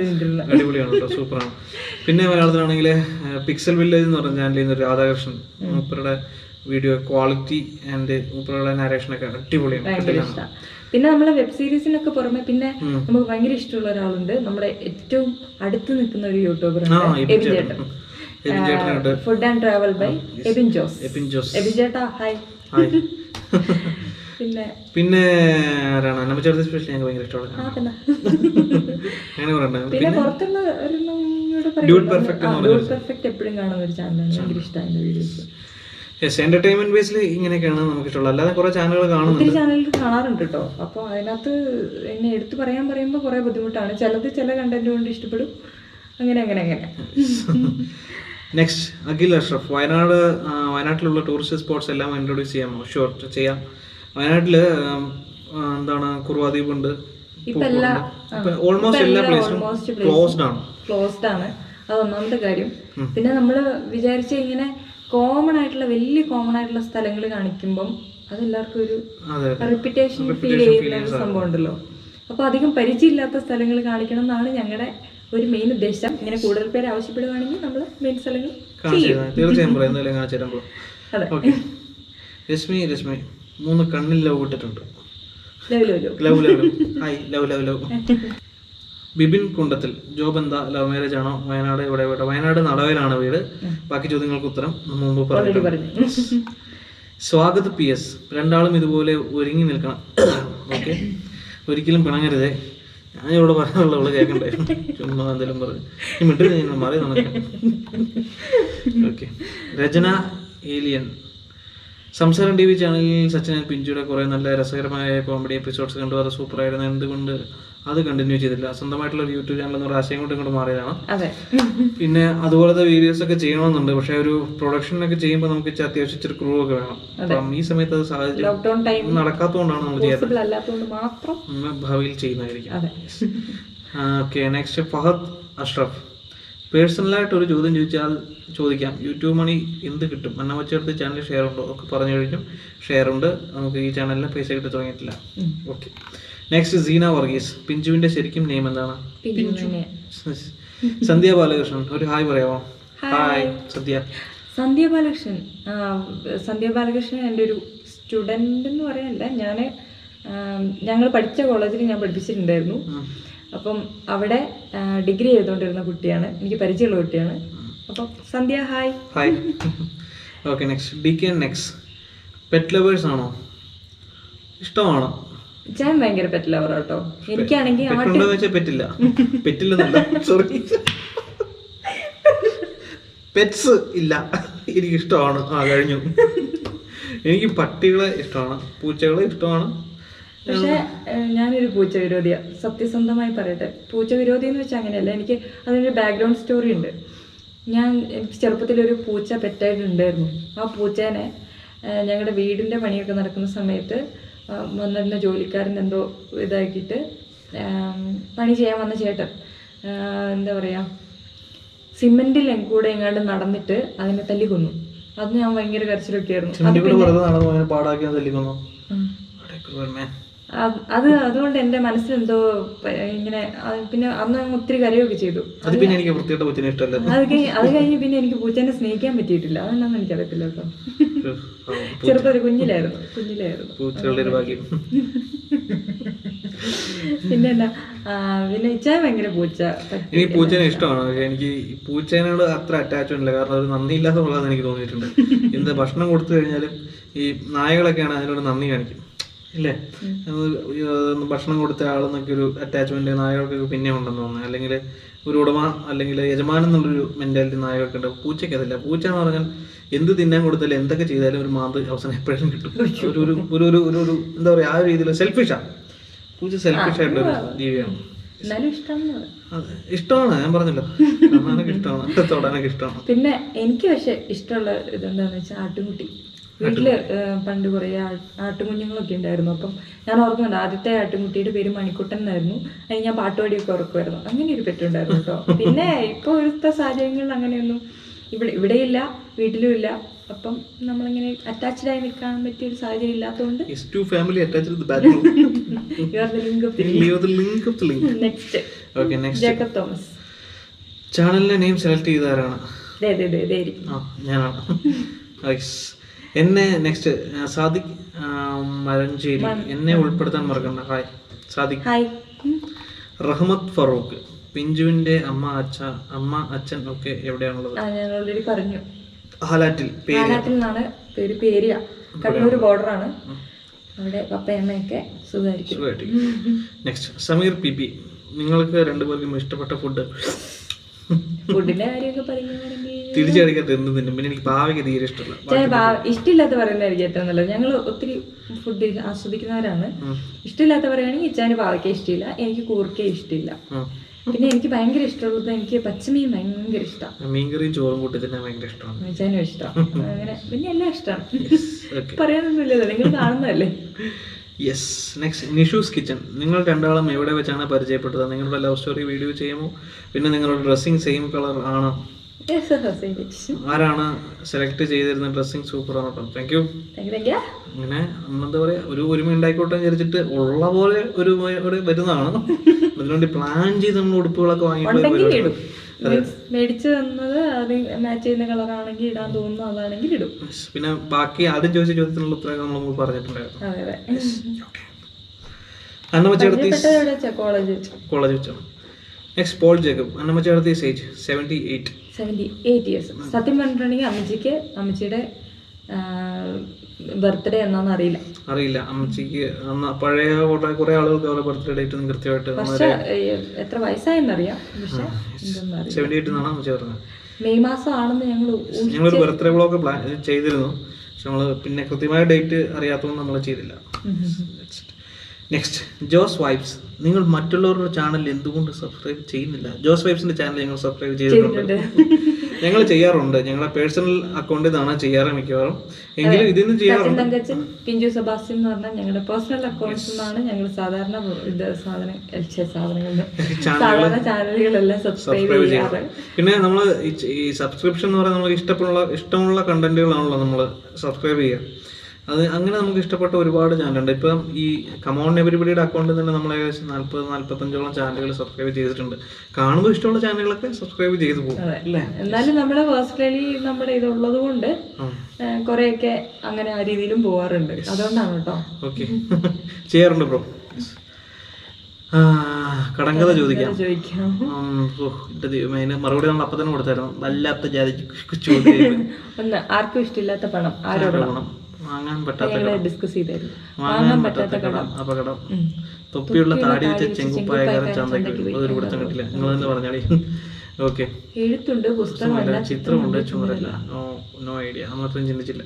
അടിപൊളിയാണ് കേട്ടോ, സൂപ്പറാണ്. പിന്നെ മലയാളത്തിലാണെങ്കിൽ പിക്സൽ വില്ലേജ് എന്ന് പറഞ്ഞ ചാനലിൽ നിന്ന് രാധാകൃഷ്ണൻ, മൂപ്പരുടെ വീഡിയോ ക്വാളിറ്റി ആൻഡ് മൂപ്പരുടെ നരേഷനൊക്കെ അടിപൊളിയാണ്. പിന്നെ നമ്മളെ വെബ് സീരീസിനൊക്കെ പുറമെ പിന്നെ നമുക്ക് ഭയങ്കര ഇഷ്ടമുള്ള ഒരാളുണ്ട്, നമ്മുടെ ഏറ്റവും അടുത്ത് നിൽക്കുന്ന ഒരു യൂട്യൂബർ, എബിൻ ചേട്ടൻ. Food and travel by Ebin Jose. Ebin ചേട്ടാ ഹായ്. പിന്നെ ആരാണ്? അന്നമ്മ ചേട്ടത്തി സ്പെഷ്യൽ ഞങ്ങൾക്ക് ഭയങ്കര ഇഷ്ടമുള്ള. പിന്നെ പുറത്തുള്ള ഡ്യൂഡ് പെർഫെക്റ്റ് എപ്പോഴും കാണുന്ന ഒരു ചാനലാണ്, ഭയങ്കര ഇഷ്ടമായ വീഡിയോസ്. എന്റർടൈൻമെന്റ് ബേസിൽ ഇങ്ങനെയൊക്കെയാണ് നമുക്ക് ഇഷ്ടമുള്ളത്. അല്ലാതെ കുറെ ചാനലുകൾ കാണാറുണ്ട് കേട്ടോ. അപ്പോൾ അതിനകത്ത് എന്നെ എടുത്തു പറയുമ്പോൾ കുറെ ബുദ്ധിമുട്ടാണ്. ചില കണ്ടന്റ് കൊണ്ട് ഇഷ്ടപ്പെടും, അങ്ങനെ. നെക്സ്റ്റ് അഖിൽ അഷ്റഫ്. വയനാട്ടിലുള്ള ടൂറിസ്റ്റ് സ്പോട്ട്സ് എല്ലാം ഇൻട്രൊഡ്യൂസ് ചെയ്യാമോ? ഷുവർ, ചെയ്യാം. വയനാട്ടില് എന്താണ്, കുറുവാ ദ്വീപ് ഉണ്ട്. ഓൾമോസ്റ്റ് എല്ലാ പ്ലേസും ക്ലോസ്ഡ് ആണ്. അത് ഒന്നാമത്തെ കാര്യം. പിന്നെ നമ്മൾ വിചാരിച്ച ഇങ്ങനെ വലിയ കോമൺ ആയിട്ടുള്ള സ്ഥലങ്ങൾ കാണിക്കുമ്പം അതെല്ലാവർക്കും ഒരു റെപ്യൂട്ടേഷൻ ഫീൽ ചെയ്യുന്ന ഒരു സംഭവം ഉണ്ടല്ലോ. അപ്പൊ അധികം പരിചയമില്ലാത്ത സ്ഥലങ്ങൾ കാണിക്കണം എന്നാണ് ഞങ്ങളുടെ ഒരു മെയിൻ ഉദ്ദേശം. ഇങ്ങനെ കൂടുതൽ പേര് ആവശ്യപ്പെടുകയാണെങ്കിൽ നമ്മൾ മെയിൻ സ്ഥലങ്ങൾ തീർച്ചയായും. രശ്മി 3 കണ്ണിൽ ലവ് ഇട്ടിട്ടുണ്ട്. ബിബിൻ കുണ്ടത്തിൽ. ജോബ് എന്താ? ലവ് മാരേജ് ആണോ? വയനാട് എവിടെ? വയനാട് നടവയിലാണ് വീട്. ബാക്കി ചോദ്യങ്ങൾക്ക് ഉത്തരം മുമ്പ് പറഞ്ഞു. സ്വാഗത് PS. രണ്ടാളും ഇതുപോലെ ഒരുങ്ങി നിൽക്കണം. ഓക്കെ, ഒരിക്കലും പിണങ്ങരുതേ. ഞാൻ ഇവിടെ പറയാനുള്ളവള് കേൾക്കണ്ടേ, ചുമ്മാ എന്തെങ്കിലും പറഞ്ഞു മിട്ട് മാറി നടക്കാം. ഓക്കെ, രചന ഏലിയൻ. സംസാരം TV ചാനലിൽ സച്ചിൻ ആൻഡ് പിഞ്ചുയുടെ കുറേ നല്ല രസകരമായ കോമഡി എപ്പിസോഡ്സ് കണ്ടു. അത് സൂപ്പറായിരുന്നു. എന്തുകൊണ്ട് അത് കണ്ടിന്യൂ ചെയ്തില്ല? സ്വന്തമായിട്ടുള്ള ഒരു യൂട്യൂബ് ചാനൽ എന്നൊരു ആശയം കൊണ്ട് ഇങ്ങോട്ട് മാറിയതാണ്. പിന്നെ അതുപോലത്തെ വീഡിയോസ് ഒക്കെ ചെയ്യണമെന്നുണ്ട്. പക്ഷെ ഒരു പ്രൊഡക്ഷനൊക്കെ ചെയ്യുമ്പോൾ നമുക്ക് അത്യാവശ്യം ഇച്ചിരി ക്രൂ ഒക്കെ വേണം. അപ്പം ഈ സമയത്ത് അത് സാഹചര്യം നടക്കാത്തതുകൊണ്ടാണ് നമ്മൾ ചെയ്യുന്നത്. ഭാവിയിൽ ചെയ്യുന്നതായിരിക്കും. Okay, next Fahad Ashraf. പേഴ്സണലായിട്ട് ഒരു ചോദ്യം ചോദിക്കാം. യൂട്യൂബ് മണി എന്ത് കിട്ടും? അന്നമ്മച്ചേർത്ത് ചാനൽ ഷെയർ ഉണ്ടോ? ഒക്കെ പറഞ്ഞു കഴിഞ്ഞു. ഷെയർ ഉണ്ട്. നമുക്ക് ഈ ചാനലിന് പൈസ കിട്ടി തുടങ്ങിയിട്ടില്ല. Okay, next Seena Varghese. പിഞ്ചുവിന്റെ ശരിക്കും നെയിം എന്താണ്? സന്ധ്യ ബാലകൃഷ്ണൻ. ഒരു ഹായ് പറയാമോ? ഹായ് സന്ധ്യ ബാലകൃഷ്ണൻ. സന്ധ്യ ബാലകൃഷ്ണൻ എൻ്റെ ഒരു സ്റ്റുഡൻ്റ് എന്ന് പറയാനല്ല, ഞങ്ങൾ പഠിച്ച കോളേജിൽ ഞാൻ പഠിപ്പിച്ചിട്ടുണ്ടായിരുന്നു. അപ്പം അവിടെ ഡിഗ്രി ചെയ്തുകൊണ്ടിരുന്ന കുട്ടിയാണ്, എനിക്ക് പരിചയമുള്ള കുട്ടിയാണ്. അപ്പം Sandhya hi. Okay, next DK. Pet lovers ആണോ? ഇഷ്ടമാണോ? ഞാൻ ഭയങ്കര പെറ്റ് ലവർ കേട്ടോ. എനിക്കാണെങ്കിൽ പെറ്റ്സ് ഇല്ല, എനിക്ക് ഇഷ്ടമാണ്. കഴിഞ്ഞു. എനിക്ക് പട്ടികളെ ഇഷ്ടമാണ്, പൂച്ചകളെ ഇഷ്ടമാണ്. പക്ഷെ ഞാനൊരു പൂച്ച വിരോധിയാ, സത്യസന്ധമായി പറയട്ടെ. പൂച്ച വിരോധി എന്ന് വെച്ചാൽ അങ്ങനെയല്ല, എനിക്ക് അതിനൊരു ബാക്ക്ഗ്രൗണ്ട് സ്റ്റോറി ഉണ്ട്. എനിക്ക് ചെറുപ്പത്തിലൊരു പൂച്ച പെറ്റായിട്ടുണ്ടായിരുന്നു. ആ പൂച്ചേനെ ഞങ്ങളുടെ വീടിൻ്റെ പണിയൊക്കെ നടക്കുന്ന സമയത്ത് വന്നിരുന്ന ജോലിക്കാരൻ എന്തോ ഇതാക്കിയിട്ട് പണി ചെയ്യാൻ വന്ന ചേട്ടൻ എന്താ പറയുക, സിമെൻറ്റിൽ കൂടെ എങ്ങാണ്ട് നടന്നിട്ട് അതിനെ തല്ലി കൊന്നു. അത് ഞാൻ ഭയങ്കര കരച്ചിലൊക്കെ ആയിരുന്നു. അതുകൊണ്ട് എൻ്റെ മനസ്സിലെന്തോ ഇങ്ങനെ, പിന്നെ അന്ന് ഒത്തിരി കരയൊക്കെ ചെയ്തു. അത് കഴിഞ്ഞ് പിന്നെ എനിക്ക് പൂച്ചേനെ സ്നേഹിക്കാൻ പറ്റിയിട്ടില്ല. അതെന്നാന്ന് എനിക്കറിയത്തില്ല കേട്ടോ. ചെറുപ്പം കുഞ്ഞിലായിരുന്നു. പിന്നെ എന്നാ, പിന്നെ ഇച്ചാൻ ഭയങ്കര പൂച്ച. എനിക്ക് പൂച്ചേനെ ഇഷ്ടമാണ്. എനിക്ക് പൂച്ചേനോട് അത്ര അറ്റാച്ച്മെന്റ് ഇല്ല. കാരണം ഒരു നന്ദി ഇല്ലാത്ത ഉള്ളതെന്ന് എനിക്ക് തോന്നിയിട്ടുണ്ട്. എന്ത് ഭക്ഷണം കൊടുത്തു കഴിഞ്ഞാലും ഈ നായകളൊക്കെയാണ് അതിനോട് നന്ദി കാണിക്കും ഇല്ലേ? ഭക്ഷണം കൊടുത്ത ആളെന്നൊക്കെ ഒരു അറ്റാച്ച്മെന്റ് നായകൾക്കൊക്കെ പിന്നെ ഉണ്ടെന്ന് തോന്നുന്നു. അല്ലെങ്കിൽ ഒരു ഉടമ അല്ലെങ്കിൽ യജമാനം എന്നുള്ളൊരു മെന്റാലിറ്റി നായകൾക്ക് ഉണ്ട്. പൂച്ചയ്ക്ക് അതില്ല. പൂച്ച എന്ന് പറഞ്ഞാൽ എന്ത് തിന്നാൻ കൊടുത്താലും എന്തൊക്കെ ചെയ്താലും ഒരു മാന്ത് അവസാനം എപ്പോഴും കിട്ടും. ഒരു എന്താ പറയുക, ആ ഒരു രീതിയിൽ സെൽഫിഷാണ് പൂച്ച. സെൽഫിഷ് ആയിട്ടൊരു ജീവിയാണ്. ഇഷ്ടമാണ്, ഞാൻ പറഞ്ഞല്ലോ, കാണാനൊക്കെ ഇഷ്ടമാണ്, തൊടാനൊക്കെ ഇഷ്ടമാണ്. പിന്നെ എനിക്ക് പക്ഷെ ഇഷ്ടമുള്ള ഇതെന്താന്ന് വെച്ചാൽ ആട്ടുംകുട്ടി. വീട്ടില് പണ്ട് കുറേ ആട്ടുകുഞ്ഞുങ്ങളൊക്കെ ഉണ്ടായിരുന്നു. അപ്പം ഞാൻ ഓർക്കുന്നുണ്ട്, ആദ്യത്തെ ആട്ടുംകുട്ടിയുടെ പേര് മണിക്കുട്ടൻ എന്നായിരുന്നു. അതിന് ഞാൻ പാട്ടുപാടിയൊക്കെ ഓർക്കുമായിരുന്നു. അങ്ങനെ ഒരു പെറ്റുണ്ടായിരുന്നു കേട്ടോ. പിന്നെ ഇപ്പൊ ഇവിടുത്തെ സാഹചര്യങ്ങളിൽ അങ്ങനെയൊന്നും ഇവിടെയില്ല, വീട്ടിലും ഇല്ല. അപ്പം നമ്മളിങ്ങനെ അറ്റാച്ച്ഡ് ആയി നിൽക്കാൻ പറ്റിയ ഒരു സാഹചര്യം ഇല്ലാത്തതുകൊണ്ട് ജേക്കബ് തോമസ്. ചാനലിന്റെ നെയിം സെലക്ട് ചെയ്താരാണ്? ഞാനാണ്. എന്നെ നെക്സ്റ്റ് സാദിഖ് മരഞ്ചേരി, എന്നെ ഉൾപ്പെടുത്താൻ മറക്കണ്ട. ഹായ് സാദിഖ്. ഹായ്. റഹ്മത്ത് ഫറൂഖ്, പിഞ്ചുവിന്റെ അമ്മ അച്ഛൻ ഒക്കെ എവിടെയാണുള്ളത്? ഞാൻ ഓൾറെഡി പറഞ്ഞു, ഹാലാറ്റിൽ നിന്നാണ് പേര്. പേരിയ കണ്ണൂർ ബോർഡറാണ്. അവിടെ പപ്പയമ്മയൊക്കെ സുഖമായിരിക്കും. Next Sameer P. നിങ്ങൾക്ക് രണ്ടുപേർക്കും ഇഷ്ടപ്പെട്ട ഫുഡിന്റെ കാര്യമൊക്കെ പറയുകയാണെങ്കിൽ തിരിച്ചടിക്കാത്ത എന്ത് തിന്നും. പിന്നെ എനിക്ക് പാവയ്ക്ക് തീരെ ഇഷ്ടമല്ല. ഇഷ്ടമില്ലാത്ത പറയുന്നതായിരിക്കും ഏറ്റവും നല്ലത്. ഞങ്ങൾ ഒത്തിരി ഫുഡ് ആസ്വദിക്കുന്നവരാണ്. ഇഷ്ടമില്ലാത്ത പറയുകയാണെങ്കിൽ ഇച്ചാന് പാവയ്ക്ക ഇഷ്ടമില്ല, എനിക്ക് കൂർക്ക ഇഷ്ടമില്ല. പിന്നെ എനിക്ക് ഭയങ്കര ഇഷ്ടമുള്ളത്, എനിക്ക് പച്ചമീൻ ഭയങ്കര ഇഷ്ടമാണ്. മീൻകറിയും ചോറും കൂട്ടി തന്നെ ഭയങ്കര ഇഷ്ടമാണ്. ഇച്ചാനും ഇഷ്ടം. അങ്ങനെ പിന്നെ എല്ലാം ഇഷ്ടമാണ്. പറയാനൊന്നുമില്ലല്ലോ, നിങ്ങൾ കാണുന്നതല്ലേ. യെസ്. Next Nishu's kitchen. നിങ്ങൾ രണ്ടാളും എവിടെ വെച്ചാണ് പരിചയപ്പെട്ടത്? നിങ്ങളുടെ ലവ് സ്റ്റോറി വീഡിയോ ചെയ്യുമോ? പിന്നെ നിങ്ങളുടെ ഡ്രസ്സിങ് സെയിം കളർ ആണോ? ആരാണ് സെലക്ട് ചെയ്തിരുന്ന ഡ്രസ്സിങ്? സൂപ്പർ ആണ് കേട്ടോ. Thank you. അങ്ങനെ നമ്മളെന്താ പറയാ, ഒരു ഒരുമ ഉണ്ടായിക്കോട്ടെ വിചാരിച്ചിട്ട് ഉള്ള പോലെ ഒരു വരുന്നതാണ്. അതിനുവേണ്ടി പ്ലാൻ ചെയ്ത് നമ്മൾ ഉടുപ്പുകളൊക്കെ വാങ്ങിയിട്ട് മേടിച്ചു തന്നത് അത് മാച്ച് ചെയ്യുന്ന കളറാണെങ്കിൽ ഇടാൻ തോന്നുന്നു, അതാണെങ്കിൽ ഇടും. പിന്നെ ബാക്കി ആദ്യം ചോദിച്ച ചോദ്യത്തിനുള്ള ഉത്തരം നമ്മൾ പറഞ്ഞിട്ടുണ്ടായിരുന്നു. കോളേജ് വെച്ചാണ്. Next Paul Jacob. Annammachettathi age 78 years. സത്യം പറഞ്ഞിട്ടുണ്ടെങ്കിൽ അമ്മച്ചിയുടെ ബർത്ത്ഡേ എന്നാന്ന് അറിയില്ല. അമ്മച്ചിക്ക് പഴയ കുറെ ആളുകൾക്ക് അവരുടെ ബർത്ത്ഡേ ഡേറ്റ് ഒന്നും കൃത്യമായിട്ട്, പക്ഷെ എത്ര വയസ്സായെന്നറിയാം, പക്ഷെ 78 എന്നാണ് അമ്മച്ചി പറഞ്ഞത്. മെയ് മാസം ആണെന്ന് ഞങ്ങളൊരു ബർത്ത്ഡേ വ്ളോഗ് പ്ലാൻ ചെയ്തിരുന്നു, പക്ഷെ നമ്മള് പിന്നെ കൃത്യമായ ഡേറ്റ് അറിയാത്തതുകൊണ്ട് നമ്മൾ ചെയ്തില്ല. Next Jose vibes. നിങ്ങൾ മറ്റുള്ളവരുടെ ചാനൽ എന്തുകൊണ്ട് സബ്സ്ക്രൈബ് ചെയ്യുന്നില്ല? ജോസ് വൈബ്സിന്റെ ചാനൽ ഞങ്ങൾ സബ്സ്ക്രൈബ് ചെയ്തിട്ടുണ്ട്. ഞങ്ങൾ ചെയ്യാറുണ്ട്, ഞങ്ങളുടെ പേഴ്സണൽ അക്കൗണ്ടിൽ നിന്നാണ് ചെയ്യാറ് മിക്കവാറും. എങ്കിലും ഇതിന് ചെയ്യാറുണ്ട്. പിഞ്ചു സെബാസ്റ്റ്യൻ എന്ന് പറഞ്ഞാൽ ഞങ്ങളുടെ പേഴ്സണൽ അക്കൗണ്ട്സിൽ നിന്നാണ് ഞങ്ങൾ സാധാരണ ചാനലുകളെല്ലാം സബ്സ്ക്രൈബ് ചെയ്യാറ്. പിന്നെ നമ്മൾ ഈ സബ്സ്ക്രിപ്ഷൻ എന്ന് പറയുന്നത് നമുക്ക് ഇഷ്ടമുള്ള കണ്ടന്റുകളാണല്ലോ നമ്മൾ സബ്സ്ക്രൈബ് ചെയ്യുക. അത് അങ്ങനെ നമുക്ക് ഇഷ്ടപ്പെട്ട ഒരുപാട് ചാനലുണ്ട്. ഇപ്പം ഈ കമോൺ എവരിബഡിയുടെ അക്കൗണ്ടിൽ തന്നെ നമ്മൾ ഏകദേശം 40-45ഓളം ചാനലുകൾ സബ്സ്ക്രൈബ് ചെയ്തിട്ടുണ്ട്. കാണുമ്പോൾ ഇഷ്ടമുള്ള ചാനലുകളൊക്കെ സബ്സ്ക്രൈബ് ചെയ്തു പോകും. എന്നാലും നമ്മുടെ പേഴ്സണലി നമ്മുടെ ഇതുള്ളത് കൊണ്ട് കുറെയൊക്കെ അങ്ങനെ ആ രീതിയിലും പോവാറുണ്ട്. അതുകൊണ്ടാണ് കേട്ടോ. ഓക്കെ, ചെയ്യാറുണ്ട് ബ്രോ. കടങ്കഥ ചോദിക്കാം. മറുപടി നമ്മൾ അപ്പം തന്നെ കൊടുത്തായിരുന്നു. വല്ലാത്ത ജാതി ചോദ്യം. ആർക്കും ഇഷ്ടമില്ലാത്ത പണം ആരോടണം വാങ്ങാൻ പറ്റാത്ത കടം, അപകടം, തൊപ്പിയുള്ള താടി വെച്ച ചെങ്കുപ്പായകാരൻ ചന്തയ്ക്ക് ഒരു പിടുത്തം കിട്ടില്ല. നിങ്ങൾ തന്നെ പറഞ്ഞാടി. ഓക്കെ, എഴുത്തുണ്ട്, പുസ്തകമല്ല, ചിത്രമുണ്ട്, ചുമരല്ല. നോ ഐഡിയ, അന്നത്രയും ചിന്തിച്ചില്ല.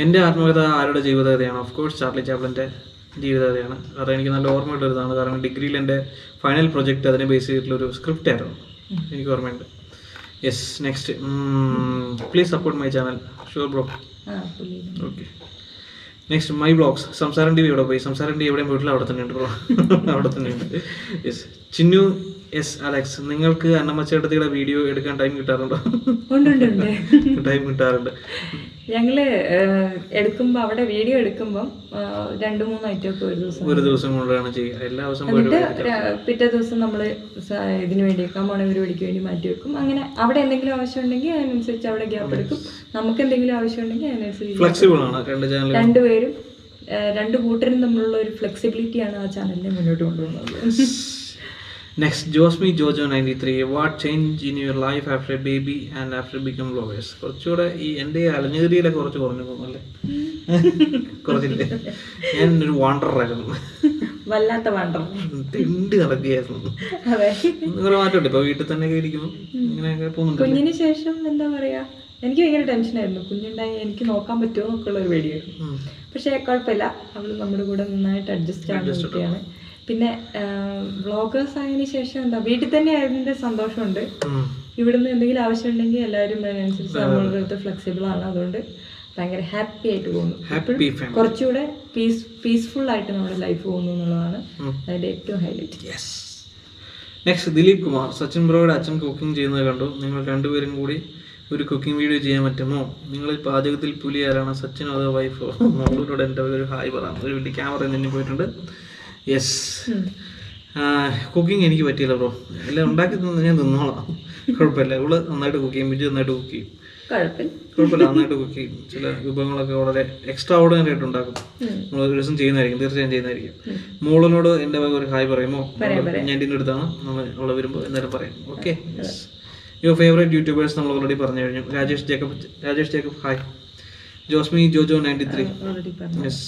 എൻ്റെ ആത്മകഥ ആരുടെ ജീവിതകഥയാണ്? ഓഫ് കോഴ്സ് ചാർലി ചാപ്ലിൻ്റെ ജീവിതകഥയാണ്. അത് എനിക്ക് നല്ല ഓർമ്മയുള്ളൊരിതാണ്. കാരണം ഡിഗ്രിയിൽ എൻ്റെ ഫൈനൽ പ്രൊജക്റ്റ് അതിനെ ബേസ് ചെയ്തിട്ടുള്ളൊരു സ്ക്രിപ്റ്റ് ആയിരുന്നു, എനിക്ക് ഓർമ്മയുണ്ട്. Yes. Next, please support my channel. Sure bro. Okay. Next my blogs. സംസാരം ടി വി എവിടെ പോയി? സംസാരം ടി വി എവിടെയും പോയിട്ടില്ല, അവിടെ തന്നെ ഉണ്ട് ബ്രോ, അവിടെ തന്നെ ഉണ്ട്. യെസ്. Chinnu S Alex. നിങ്ങൾക്ക് അന്നമ്മച്ചേട്ടത്തിയുടെ വീഡിയോ എടുക്കാൻ ടൈം കിട്ടാറുണ്ടോ? ടൈം കിട്ടാറുണ്ട്. ഞങ്ങള് എടുക്കുമ്പോ അവിടെ വീഡിയോ എടുക്കുമ്പം 2-3 ഐറ്റമൊക്കെ ഒരു ദിവസം കൊണ്ടാണ് ചെയ്യുക. എല്ലാ ദിവസവും പിറ്റേ ദിവസം നമ്മള് ഇതിനു വേണ്ടി കമോണവരിക്ക് വേണ്ടി മാറ്റി വെക്കും. അങ്ങനെ അവിടെ എന്തെങ്കിലും ആവശ്യം ഉണ്ടെങ്കിൽ അതിനനുസരിച്ച് അവിടെ ഗ്യാപ്പ് എടുക്കും. നമുക്ക് എന്തെങ്കിലും ആവശ്യം ഉണ്ടെങ്കിൽ അതിനനുസരിച്ച് ഫ്ലെക്സിബിൾ ആണ്. രണ്ടുപേരും രണ്ട് കൂട്ടരും തമ്മിലുള്ള ഒരു ഫ്ലെക്സിബിലിറ്റിയാണ് ആ ചാനലിനെ മുന്നോട്ട് കൊണ്ടുപോകുന്നത്. Next Josmi Jojo 93 what change in your life after A baby and after become vloggers. കുറച്ചുകൂടെ ഈ എൻ്റെ അലഞ്ഞേരിയിലൊക്കെ കുറച്ച് കുറഞ്ഞു തോന്നുന്നല്ലേ? കുറച്ചില്ലേ? ഞാൻ ഒരു വാണ്ടറായിരുന്നു, വല്ലാത്ത വാണ്ടർ, തിണ്ടി നടക്കുകയായിരുന്നു. കുറെ മാറ്റമുണ്ട്, ഇപ്പൊ വീട്ടിൽ തന്നെ ഇരിക്കുന്നു, ഇങ്ങനെയൊക്കെ പോകുന്നുണ്ട്. കുഞ്ഞിന് ശേഷം എന്താ പറയാ, എനിക്ക് ഭയങ്കര ടെൻഷനായിരുന്നു. കുഞ്ഞുണ്ടായി എനിക്ക് നോക്കാൻ പറ്റുമോ എന്നൊക്കെയുള്ള ഒരു പേടിയായിരുന്നു. പക്ഷേ കുഴപ്പമില്ല, അവള് നമ്മുടെ കൂടെ നന്നായിട്ട് അഡ്ജസ്റ്റ് ആവുന്ന കുട്ടിയാണ്. പിന്നെ വ്ളോഗേഴ്സ് ആയതിനു ശേഷം എന്താ, വീട്ടിൽ തന്നെ ആയതിന്റെ സന്തോഷമുണ്ട്. ഇവിടുന്ന് എന്തെങ്കിലും ആവശ്യം ഉണ്ടെങ്കിൽ എല്ലാവരും അതിനനുസരിച്ച് നമ്മളുടെ അടുത്ത് ഫ്ലെക്സിബിൾ ആണ്. അതുകൊണ്ട് ഭയങ്കര ഹാപ്പി ആയിട്ട് പോകുന്നു. കുറച്ചുകൂടെ പീസ്ഫുൾ ആയിട്ട് നമ്മുടെ ലൈഫ് പോകുന്നു എന്നുള്ളതാണ് അതിന്റെ ഏറ്റവും ഹൈലൈറ്റ്. നെക്സ്റ്റ് ദിലീപ് കുമാർ, സച്ചിൻ ബ്രോയുടെ അച്ഛൻ കുക്കിംഗ് ചെയ്യുന്നത് കണ്ടു. നിങ്ങൾ രണ്ടുപേരും കൂടി ഒരു കുക്കിംഗ് വീഡിയോ ചെയ്യാൻ പറ്റുമോ? നിങ്ങൾ പാചകത്തിൽ പുലി ആരാണ്, സച്ചിനോ അതോ വൈഫോ? നമ്മളോട് എൻ്റെ ഒരു ഹായ് പറയാം. ഒരു വലിയ ക്യാമറ തന്നെ പോയിട്ടുണ്ട്. യെസ്, കുക്കിംഗ് എനിക്ക് പറ്റിയില്ല ബ്രോ, എല്ലാം ഉണ്ടാക്കി ഞാൻ തിന്നോളാം, കുഴപ്പമില്ല. ഇവള് നന്നായിട്ട് കുക്ക് ചെയ്യും, ബിജു നന്നായിട്ട് കുക്ക് ചെയ്യും, കുഴപ്പമില്ല, നന്നായിട്ട് കുക്ക് ചെയ്യും. ചില വിഭവങ്ങളൊക്കെ വളരെ എക്സ്ട്രാ ഓർഡിനറി ആയിട്ട് ഉണ്ടാക്കും. നമ്മൾ ഒരു ദിവസം ചെയ്യുന്നതായിരിക്കും, തീർച്ചയായും ചെയ്യുന്നതായിരിക്കും. മോളിനോട് എൻ്റെ ഒരു ഹായ് പറയുമോ? ഞാൻ എൻ്റെ അടുത്താണ്, നമ്മൾ അവളെ വരുമ്പോൾ എന്തായാലും പറയും. ഓക്കെ, യുവർ ഫേവറേറ്റ് യൂട്യൂബേഴ്സ് നമ്മൾ ഓൾറെഡി പറഞ്ഞു കഴിഞ്ഞു. Rajesh Jacob hi. Josmi Jojo 93 yes.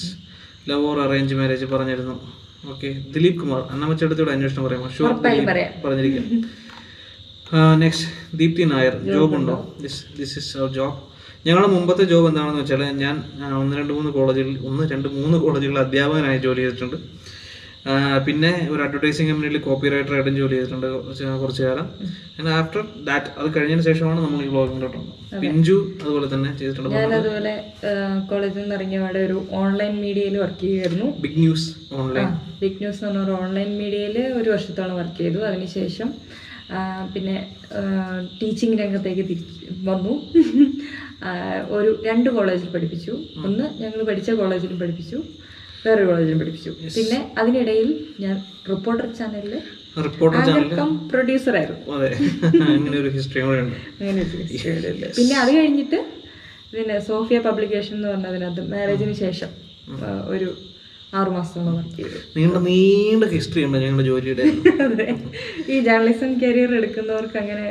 Love or arrange marriage പറഞ്ഞിരുന്നു. ഓക്കെ. ദിലീപ് കുമാർ, അന്നമ്മച്ചേട്ടത്തിയുടെ അന്വേഷണം പറയാമോ? ഷുവർ, പറഞ്ഞിരിക്കും. നെക്സ്റ്റ് ദീപ്തി നായർ, ജോബ് ഉണ്ടോ? This is our job. ഞങ്ങളുടെ മുമ്പത്തെ ജോബ് എന്താണെന്ന് വെച്ചാൽ, ഞാൻ 1-2-3 കോളേജുകളിൽ അധ്യാപകനായി ജോലി ചെയ്തിട്ടുണ്ട്. പിന്നെ ഒരു അഡ്വർടൈസിങ് കമ്പനിയിൽ കോപ്പി റൈറ്ററായിട്ടും ജോലി ചെയ്തിട്ടുണ്ട് കുറച്ച് കാലം. ആൻഡ് ആഫ്റ്റർ ദാറ്റ്, അത് കഴിഞ്ഞതിന് ശേഷമാണ് നമ്മൾ ഈ വ്ളോഗിലോട്ട് വന്നത്. പിഞ്ചു അതുപോലെ തന്നെ ചെയ്തിട്ടുണ്ട്. ഞാൻ അതുപോലെ കോളേജിൽ നിന്ന് ഇറങ്ങിയ പാടെ ഒരു ഓൺലൈൻ മീഡിയയിൽ വർക്ക് ചെയ്യുമായിരുന്നു. Big news online, big news എന്ന് പറഞ്ഞ ഒരു ഓൺലൈൻ മീഡിയയിൽ 1 വർഷത്തോളം വർക്ക് ചെയ്തു. അതിനുശേഷം പിന്നെ ടീച്ചിങ് രംഗത്തേക്ക് വന്നു. 2 കോളേജിൽ പഠിപ്പിച്ചു. ഒന്ന് ഞങ്ങൾ പഠിച്ച കോളേജിലും പഠിപ്പിച്ചു, വേറെ കോളേജിലും പഠിപ്പിച്ചു. പിന്നെ അതിനിടയിൽ ഞാൻ റിപ്പോർട്ടർ ചാനലിൽ പ്രൊഡ്യൂസർ ആയിരുന്നു. പിന്നെ അത് കഴിഞ്ഞിട്ട് പിന്നെ സോഫിയ പബ്ലിക്കേഷൻ എന്ന് പറഞ്ഞതിനകത്ത് മാരേജിന് ശേഷം ഒരു 6 മാസത്തോളം വർക്ക് ചെയ്തു. നീണ്ട ഹിസ്റ്ററി ഉണ്ട് ഞങ്ങളുടെ ജോലിയുടെ. അതെ, ഈ ജേർണലിസം കരിയർ എടുക്കുന്നവർക്ക് അങ്ങനെ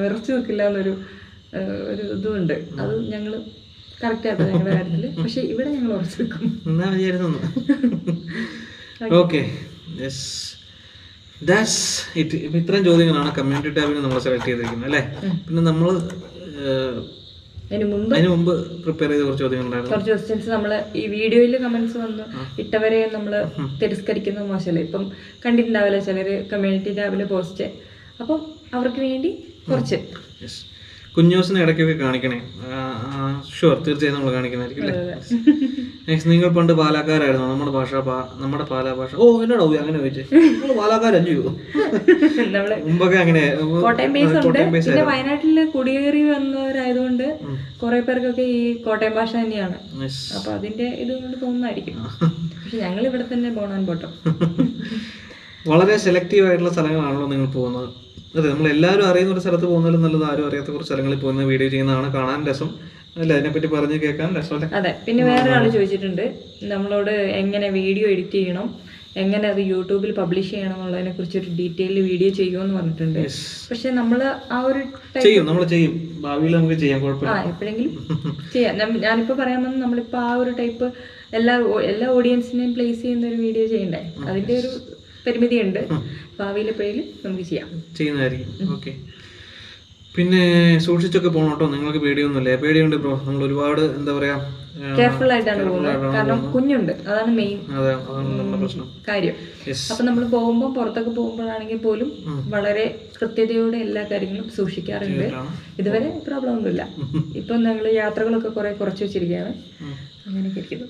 വിറച്ചു നിൽക്കില്ല എന്നൊരു ഇതുണ്ട്. അത് ഞങ്ങൾ കറക്റ്റ് ആയിട്ട് ഞങ്ങളുടെ കാര്യത്തില്. പക്ഷെ ഇവിടെ ഞങ്ങൾ ഉറച്ചു നിൽക്കും. ഓക്കെ, ഇത്രയും ചോദ്യങ്ങളാണ് കമ്മ്യൂണിറ്റി ടാബിൽ നമ്മൾ സെലക്ട് ചെയ്തിരിക്കുന്നത് അല്ലേ? പിന്നെ നമ്മൾ അതിന് മുമ്പ് പ്രിപ്പയർ ചെയ്ത കുറച്ച് ക്വസ്റ്റ്യൻസ് നമ്മൾ ഈ വീഡിയോയിൽ കമന്റ്സ് വന്ന് ഇട്ടവരെ നമ്മൾ തിരസ്കരിക്കുന്നത് മോശമല്ലേ? ഇപ്പം കണ്ടിട്ടുണ്ടാവില്ല ചിലര് കമ്മ്യൂണിറ്റി ടാബില് പോസ്റ്റ്. അപ്പം അവർക്ക് വേണ്ടി കുറച്ച് കുഞ്ഞൂസിനെ ഇടയ്ക്കൊക്കെ കാണിക്കണേ. ഷുവർ, തീർച്ചയായും നമ്മൾ കാണിക്കണമായിരിക്കും അല്ലേ? നെക്സ്റ്റ്, നിങ്ങൾ പണ്ട് പാലക്കാരായിരുന്നു, നമ്മുടെ പാലാ ഭാഷ. ഓ, എന്നോടോ അങ്ങനെ ചോദിച്ചേ, പാലക്കാരല്ലോ? മുമ്പൊക്കെ അങ്ങനെ കോട്ടയം ബേസ് ഉണ്ട്. പിന്നെ വയനാട്ടില് കുടിയേറി വന്നവരായതുകൊണ്ട് കുറെ പേർക്കൊക്കെ ഈ കോട്ടയം ഭാഷ തന്നെയാണ്. അപ്പൊ അതിന്റെ ഇതുകൊണ്ട് തോന്നുന്നതായിരിക്കും. പക്ഷെ ഞങ്ങൾ ഇവിടെ തന്നെ ബോൺ ബോട്ടം. വളരെ സെലക്റ്റീവ് ആയിട്ടുള്ള സ്ഥലങ്ങളാണല്ലോ നിങ്ങൾ പോകുന്നത്. അതെ, നമ്മൾ എല്ലാവരും അറിയുന്ന ഒരു സ്ഥലത്ത് പോകുന്നതിലും നല്ലത് ആരും അറിയാത്ത കുറച്ച് സ്ഥലങ്ങളിൽ പോകുന്ന വീഡിയോ ചെയ്യുന്നതാണ് കാണാൻ രസം അല്ല, അതിനെപ്പറ്റി പറഞ്ഞ് കേൾക്കാൻ രസം. അതെ, പിന്നെ വേറെ ആൾ ചോദിച്ചിട്ടുണ്ട് നമ്മളോട് എങ്ങനെ വീഡിയോ എഡിറ്റ് ചെയ്യണം, എങ്ങനെ അത് യൂട്യൂബിൽ പബ്ലിഷ് ചെയ്യണം എന്നുള്ളതിനെ കുറിച്ച് ഒരു ഡീറ്റെയിൽ വീഡിയോ ചെയ്യുമെന്ന് പറഞ്ഞിട്ടുണ്ട്. പക്ഷെ നമ്മൾ ആ ഒരു ഭാവിയിൽ നമുക്ക് ചെയ്യാം, കുഴപ്പമില്ല, എപ്പോഴെങ്കിലും ചെയ്യാം. ഞാനിപ്പോ പറയാൻ വന്ന് നമ്മളിപ്പോ ആ ഒരു ടൈപ്പ് എല്ലാ ഓഡിയൻസിനെയും പ്ലേസ് ചെയ്യുന്ന ഒരു വീഡിയോ ചെയ്യണ്ടേ, അതിന്റെ ഒരു പരിമിതിയുണ്ട്. ഭാവിയിൽ എപ്പോഴേലും നമുക്ക് ചെയ്യുന്നതായിരിക്കും. ഓക്കെ. പിന്നെ സൂക്ഷിച്ചൊക്കെ പോകണം കേട്ടോ, നിങ്ങൾക്ക് പേടിയൊന്നുമില്ല? പേടിയുണ്ട് ബ്രോ, നമ്മൾ ഒരുപാട് എന്താ പറയാ കെയർഫുൾ ആയിട്ടാണ് പോകുന്നത്. കാരണം കുഞ്ഞുണ്ട്, അതാണ് മെയിൻ കാര്യം. അപ്പൊ നമ്മൾ പോകുമ്പോൾ പുറത്തൊക്കെ പോകുമ്പോഴാണെങ്കിൽ പോലും വളരെ കൃത്യതയോടെ എല്ലാ കാര്യങ്ങളും സൂക്ഷിക്കാറുണ്ട്. ഇതുവരെ പ്രോബ്ലം ഒന്നുമില്ല. ഇപ്പൊ ഞങ്ങൾ യാത്രകളൊക്കെ കുറച്ച് വെച്ചിരിക്കുകയാണ്. അങ്ങനെയൊക്കെ ഇരിക്കുന്നു.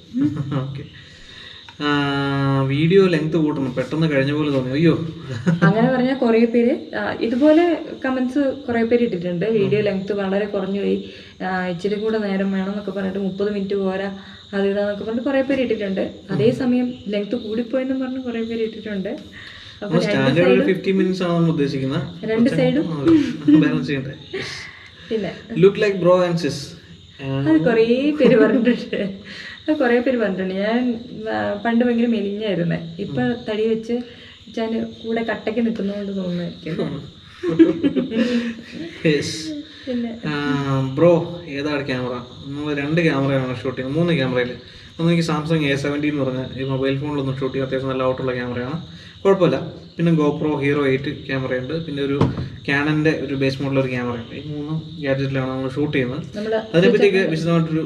വീഡിയോ ലെങ്ത് കൂട്ടണം, പെട്ടെന്ന് കഴിഞ്ഞ പോലെ തോന്നി. അയ്യോ, അങ്ങനെ പറഞ്ഞാൽ കുറെ പേര് ഇതുപോലെ കമന്റ്സ് കുറെ പേര് ഇട്ടിട്ടുണ്ട്. വീഡിയോ ലെങ്ത് വളരെ കുറഞ്ഞു പോയി, ഇച്ചിരി കൂടെ നേരം വേണം എന്നൊക്കെ പറഞ്ഞിട്ട് 30 മിനിറ്റ് പോരാ അത് ഇതാന്നൊക്കെ പറഞ്ഞിട്ട് കുറെ പേര് ഇട്ടിട്ടുണ്ട്. അതേസമയം ലെങ്ത് കൂടിപ്പോയെന്നും പറഞ്ഞ് കുറെ പേര് ഇട്ടിട്ടുണ്ട്. രണ്ട് സൈഡും പിന്നെ ലുക്ക് ലൈക്ക് ബ്രോ ആൻഡ് സിസ്, അത് കുറേ പേര് പറഞ്ഞിട്ടുണ്ട്. ഞാൻ പണ്ട് ഭയങ്കര മെലിഞ്ഞായിരുന്നേ, ഇപ്പൊ തടി വെച്ച് ഞാൻ കൂടെ കട്ടയ്ക്ക് നിൽക്കുന്നതുകൊണ്ട് തോന്നുമായിരിക്കും. പിന്നെ ബ്രോ ഏതാണ് ക്യാമറ? നമ്മൾ 2 ക്യാമറയാണ് ഷൂട്ട് ചെയ്യുന്നത്, 3 ക്യാമറയിൽ. ഒന്ന് എനിക്ക് സാംസങ് A70 എന്ന് പറഞ്ഞ ഈ മൊബൈൽ ഫോണിലൊന്നും ഷൂട്ട് ചെയ്യാൻ അത്യാവശ്യം നല്ല ഔട്ടുള്ള ക്യാമറയാണ്, കുഴപ്പമില്ല. പിന്നെ GoPro Hero 8 ക്യാമറയുണ്ട്, പിന്നെ ഒരു ക്യാനൻ്റെ ഒരു ബേസ് മോഡലൊരു ക്യാമറയുണ്ട്. ഈ 3 ഗാഡ്ജറ്റിലാണ് നമ്മൾ ഷൂട്ട് ചെയ്യുന്നത്. അതിനെപ്പറ്റിയൊക്കെ വിശദമായിട്ടൊരു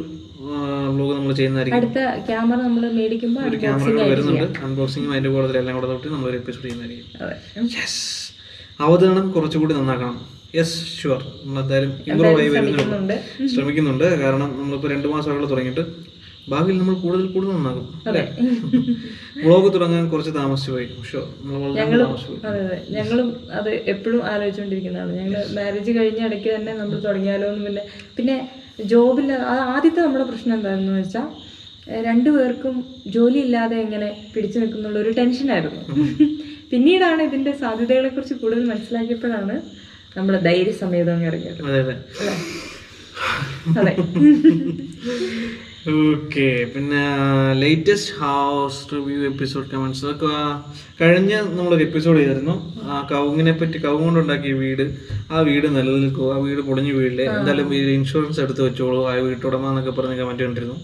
വ്ലോഗ് നമ്മൾ ചെയ്യുന്നതായിരിക്കും. അടുത്ത ക്യാമറ നമ്മൾ മേടിക്കുമ്പോൾ ഒരു ക്യാമറ വരുന്നുണ്ട്, അൺബോക്സിങ്ങും അതിൻ്റെ കൂടെ എല്ലാം കൂടെ തൊട്ട് നമ്മളൊരു എപ്പിസോഡ് ചെയ്യുന്നതായിരിക്കും. യെസ്, അവതരണം കുറച്ചുകൂടി നന്നാക്കണം. യെസ് ഷുവർ, നമ്മളെന്തായാലും ഇമ്പ്രൂവ് ആയി വരുന്നുണ്ട്, ശ്രമിക്കുന്നുണ്ട്. കാരണം നമ്മളിപ്പോൾ 2 മാസമായിട്ടുള്ള തുടങ്ങിയിട്ട് ഭാവിയിൽ നമ്മൾ കൂടുതൽ നന്നാകും. വ്ളോഗ് തുടങ്ങാൻ കുറച്ച് താമസിച്ചു പോയി. ഞങ്ങളും അത് എപ്പോഴും ആലോചിച്ചുകൊണ്ടിരിക്കുന്നതാണ്. ഞങ്ങൾ മാരേജ് കഴിഞ്ഞ ഇടയ്ക്ക് തന്നെ നമ്മൾ തുടങ്ങിയാലോ എന്ന്. പിന്നെ ജോബിൽ ആദ്യത്തെ നമ്മുടെ പ്രശ്നം എന്താണെന്ന് വെച്ചാൽ 2 പേർക്കും ജോലി ഇല്ലാതെ എങ്ങനെ പിടിച്ചു നിൽക്കുന്നുള്ള ഒരു ടെൻഷനായിരുന്നു. പിന്നീടാണ് ഇതിന്റെ സാധ്യതകളെ കുറിച്ച് കൂടുതൽ മനസ്സിലാക്കിയപ്പോഴാണ് നമ്മൾ ധൈര്യസമേതം അങ്ങ് ഇറങ്ങിയത്. അതെ. ഓക്കെ, പിന്നെ latest house review episode comments അതൊക്കെ കഴിഞ്ഞ നമ്മളൊരു എപ്പിസോഡ് ചെയ്തിരുന്നു. ആ കവുങ്ങിനെ പറ്റി, കവുങ്ങ് കൊണ്ടുണ്ടാക്കിയ വീട്, ആ വീട് നിലനിൽക്കുമോ, ആ വീട് പൊളിഞ്ഞു വീടില്ലേ, എന്തായാലും ഇൻഷുറൻസ് എടുത്ത് വെച്ചോളൂ ആ വീട്ടുടമ എന്നൊക്കെ പറഞ്ഞ് കമന്റ് കണ്ടിരുന്നു.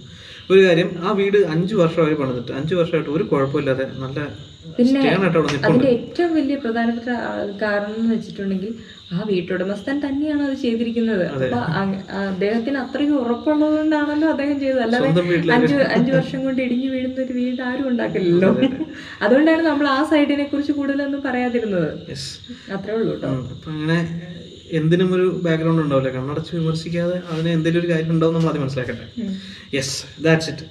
ഒരു കാര്യം, ആ വീട് 5 വർഷമായി പണിതിട്ട് 5 വർഷമായിട്ട് ഒരു കുഴപ്പമില്ലാതെ നല്ല. പിന്നെ അതിന്റെ ഏറ്റവും വലിയ പ്രധാനപ്പെട്ട കാരണം എന്ന് വെച്ചിട്ടുണ്ടെങ്കിൽ ആ വീട്ടുടമസ്ഥൻ തന്നെയാണ് അത് ചെയ്തിരിക്കുന്നത്. അപ്പൊ അദ്ദേഹത്തിന് അത്രയ്ക്ക് ഉറപ്പുള്ളത് കൊണ്ടാണല്ലോ അദ്ദേഹം ചെയ്തത്. അല്ലാതെ 5 വർഷം കൊണ്ട് ഇടിഞ്ഞു വീഴുന്ന ഒരു വീട് ആരും ഉണ്ടാക്കില്ലല്ലോ. അതുകൊണ്ടാണ് നമ്മൾ ആ സൈഡിനെ കുറിച്ച് കൂടുതലൊന്നും പറയാതിരുന്നത്. അത്രേ ഉള്ളൂ കേട്ടോ. അങ്ങനെ എന്തിനും ഒരു ബാക്ക്ഗ്രൗണ്ട് ഉണ്ടാവില്ല, കണ്ണടച്ച് വിമർശിക്കാതെ അതിന് എന്തെങ്കിലും ഒരു കാര്യം ഉണ്ടാവും, നമ്മൾ അത് മനസ്സിലാക്കട്ടെ. Yes, that's it.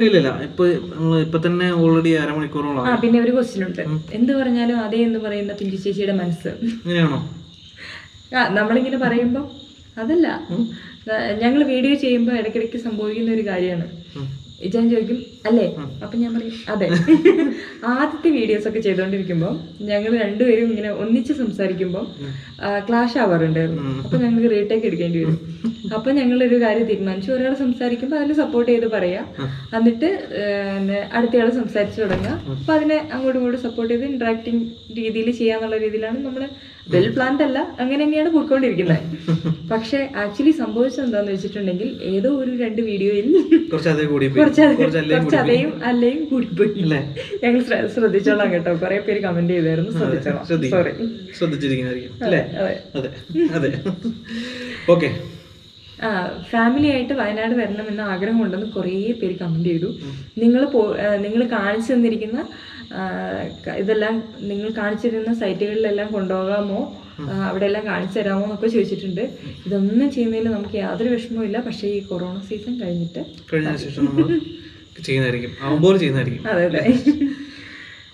ഇല്ല, ഇപ്പൊ തന്നെ ഓൾറെഡി 1/2 മണിക്കൂറോളം. പിന്നെ ഒരു ക്വസ്റ്റ്യൻ ഉണ്ട്. എന്ത് പറഞ്ഞാലും അതേ എന്ന് പറയുന്ന പിഞ്ചു ചേച്ചിയുടെ മനസ്സ് അങ്ങനെയാണോ? നമ്മളിങ്ങനെ പറയുമ്പോ അതല്ല, ഞങ്ങൾ വീഡിയോ ചെയ്യുമ്പോൾ ഇടയ്ക്കിടയ്ക്ക് സംഭവിക്കുന്ന ഒരു കാര്യമാണ്. ഞാൻ ചോദിക്കും അല്ലേ, അപ്പൊ ഞാൻ പറയും അതെ. ആദ്യത്തെ വീഡിയോസ് ഒക്കെ ചെയ്തോണ്ടിരിക്കുമ്പോ ഞങ്ങൾ 2 പേരും ഇങ്ങനെ ഒന്നിച്ച് സംസാരിക്കുമ്പോൾ ക്ലാഷ് ആവാറുണ്ടായിരുന്നു. അപ്പൊ ഞങ്ങൾക്ക് റീടേക്ക് എടുക്കേണ്ടി വരും. അപ്പൊ ഞങ്ങളൊരു കാര്യം തീരുമാനിച്ചു, ഒരാൾ സംസാരിക്കുമ്പോൾ അതിന് സപ്പോർട്ട് ചെയ്ത് പറയാം, എന്നിട്ട് അടുത്തയാൾ സംസാരിച്ചു തുടങ്ങുക. അപ്പൊ അതിനെ അങ്ങോട്ടും ഇങ്ങോട്ടും സപ്പോർട്ട് ചെയ്ത് ഇന്ററാക്ടിങ് രീതിയിൽ ചെയ്യാന്നുള്ള രീതിയിലാണ് നമ്മൾ വെൽ പ്ലാൻഡ് അല്ല, അങ്ങനെ തന്നെയാണ് പോയിക്കൊണ്ടിരിക്കുന്നത്. പക്ഷെ ആക്ച്വലി സംഭവിച്ചത് എന്താന്ന് വെച്ചിട്ടുണ്ടെങ്കിൽ ഏതോ ഒരു 2 വീഡിയോയിൽ കുറച്ചതേയും അല്ലേയും കൂടിപ്പോയി. ഞങ്ങൾ ശ്രദ്ധിച്ചോളാം കേട്ടോ. കുറെ പേര് കമന്റ് ചെയ്തായിരുന്നു, ഫാമിലി ആയിട്ട് വയനാട് വരണമെന്ന് ആഗ്രഹമുണ്ടെന്ന് കുറേ പേര് കമന്റ് ചെയ്തു. നിങ്ങൾ കാണിച്ചു തന്നിരിക്കുന്ന ഇതെല്ലാം, നിങ്ങൾ കാണിച്ചിരുന്ന സൈറ്റുകളിലെല്ലാം കൊണ്ടുപോകാമോ, അവിടെ എല്ലാം കാണിച്ചു തരാമോ എന്നൊക്കെ ചോദിച്ചിട്ടുണ്ട്. ഇതൊന്നും ചെയ്യുന്നതിൽ നമുക്ക് യാതൊരു വിഷമവും ഇല്ല. പക്ഷേ ഈ കൊറോണ സീസൺ കഴിഞ്ഞ ശേഷം ചെയ്യുന്നതായിരിക്കും. അതെ.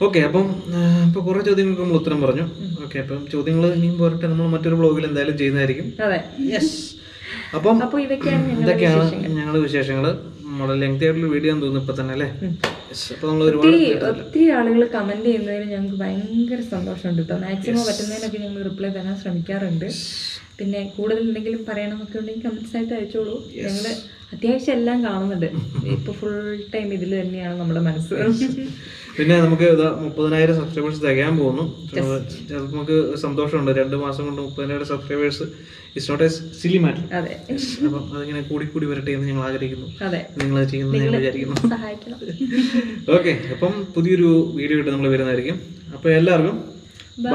ഓക്കെ, അപ്പം ഇപ്പൊ കുറെ ചോദ്യങ്ങൾക്ക് നമ്മൾ ഉത്തരം പറഞ്ഞു. ഓക്കെ, അപ്പം ചോദ്യങ്ങൾ ഇനിയും പോരട്ടെ, നമ്മൾ മറ്റൊരു വ്ളോഗിൽ എന്തായാലും ചെയ്യുന്നതായിരിക്കും. അപ്പം ഇതൊക്കെയാണ് ഞങ്ങളുടെ വിശേഷങ്ങള്. നമ്മുടെ ലെങ്തി ആയിട്ടുള്ള വീഡിയോ എന്ന് തോന്നുന്നു ഇപ്പൊ തന്നെ അല്ലേ. ഒത്തിരി ആളുകൾ കമന്റ് ചെയ്യുന്നതിന് ഞങ്ങൾക്ക് ഭയങ്കര സന്തോഷമുണ്ട് കേട്ടോ. മാക്സിമം പറ്റുന്നതിനൊക്കെ ഞങ്ങൾ റിപ്ലൈ തരാൻ ശ്രമിക്കാറുണ്ട്. പിന്നെ കൂടുതൽ എന്തെങ്കിലും പറയണമെന്നൊക്കെ ഉണ്ടെങ്കിൽ കമന്റ്സ് ആയിട്ട് അയച്ചോളൂ. ഞങ്ങള് അത്യാവശ്യം എല്ലാം കാണുന്നുണ്ട്. ഇപ്പൊ ഫുൾ ടൈം ഇതിൽ തന്നെയാണ് നമ്മുടെ മനസ്സ്. പിന്നെ നമുക്ക് 30,000 സബ്സ്ക്രൈബേഴ്സ് തികയാൻ പോകുന്നു. നമുക്ക് സന്തോഷമുണ്ട്. 2 മാസം കൊണ്ട് 30,000 subscribers it's not a silly matter. അപ്പം അതിങ്ങനെ കൂടി വരട്ടെ എന്ന് ഞങ്ങൾ ആഗ്രഹിക്കുന്നു. നിങ്ങൾ ചെയ്യുന്നത് ഞങ്ങൾ വിചാരിക്കുന്നു. ഓക്കെ, അപ്പം പുതിയൊരു വീഡിയോ ആയിട്ട് നമ്മൾ വരുന്നതായിരിക്കും. അപ്പോൾ എല്ലാവർക്കും ബൈ.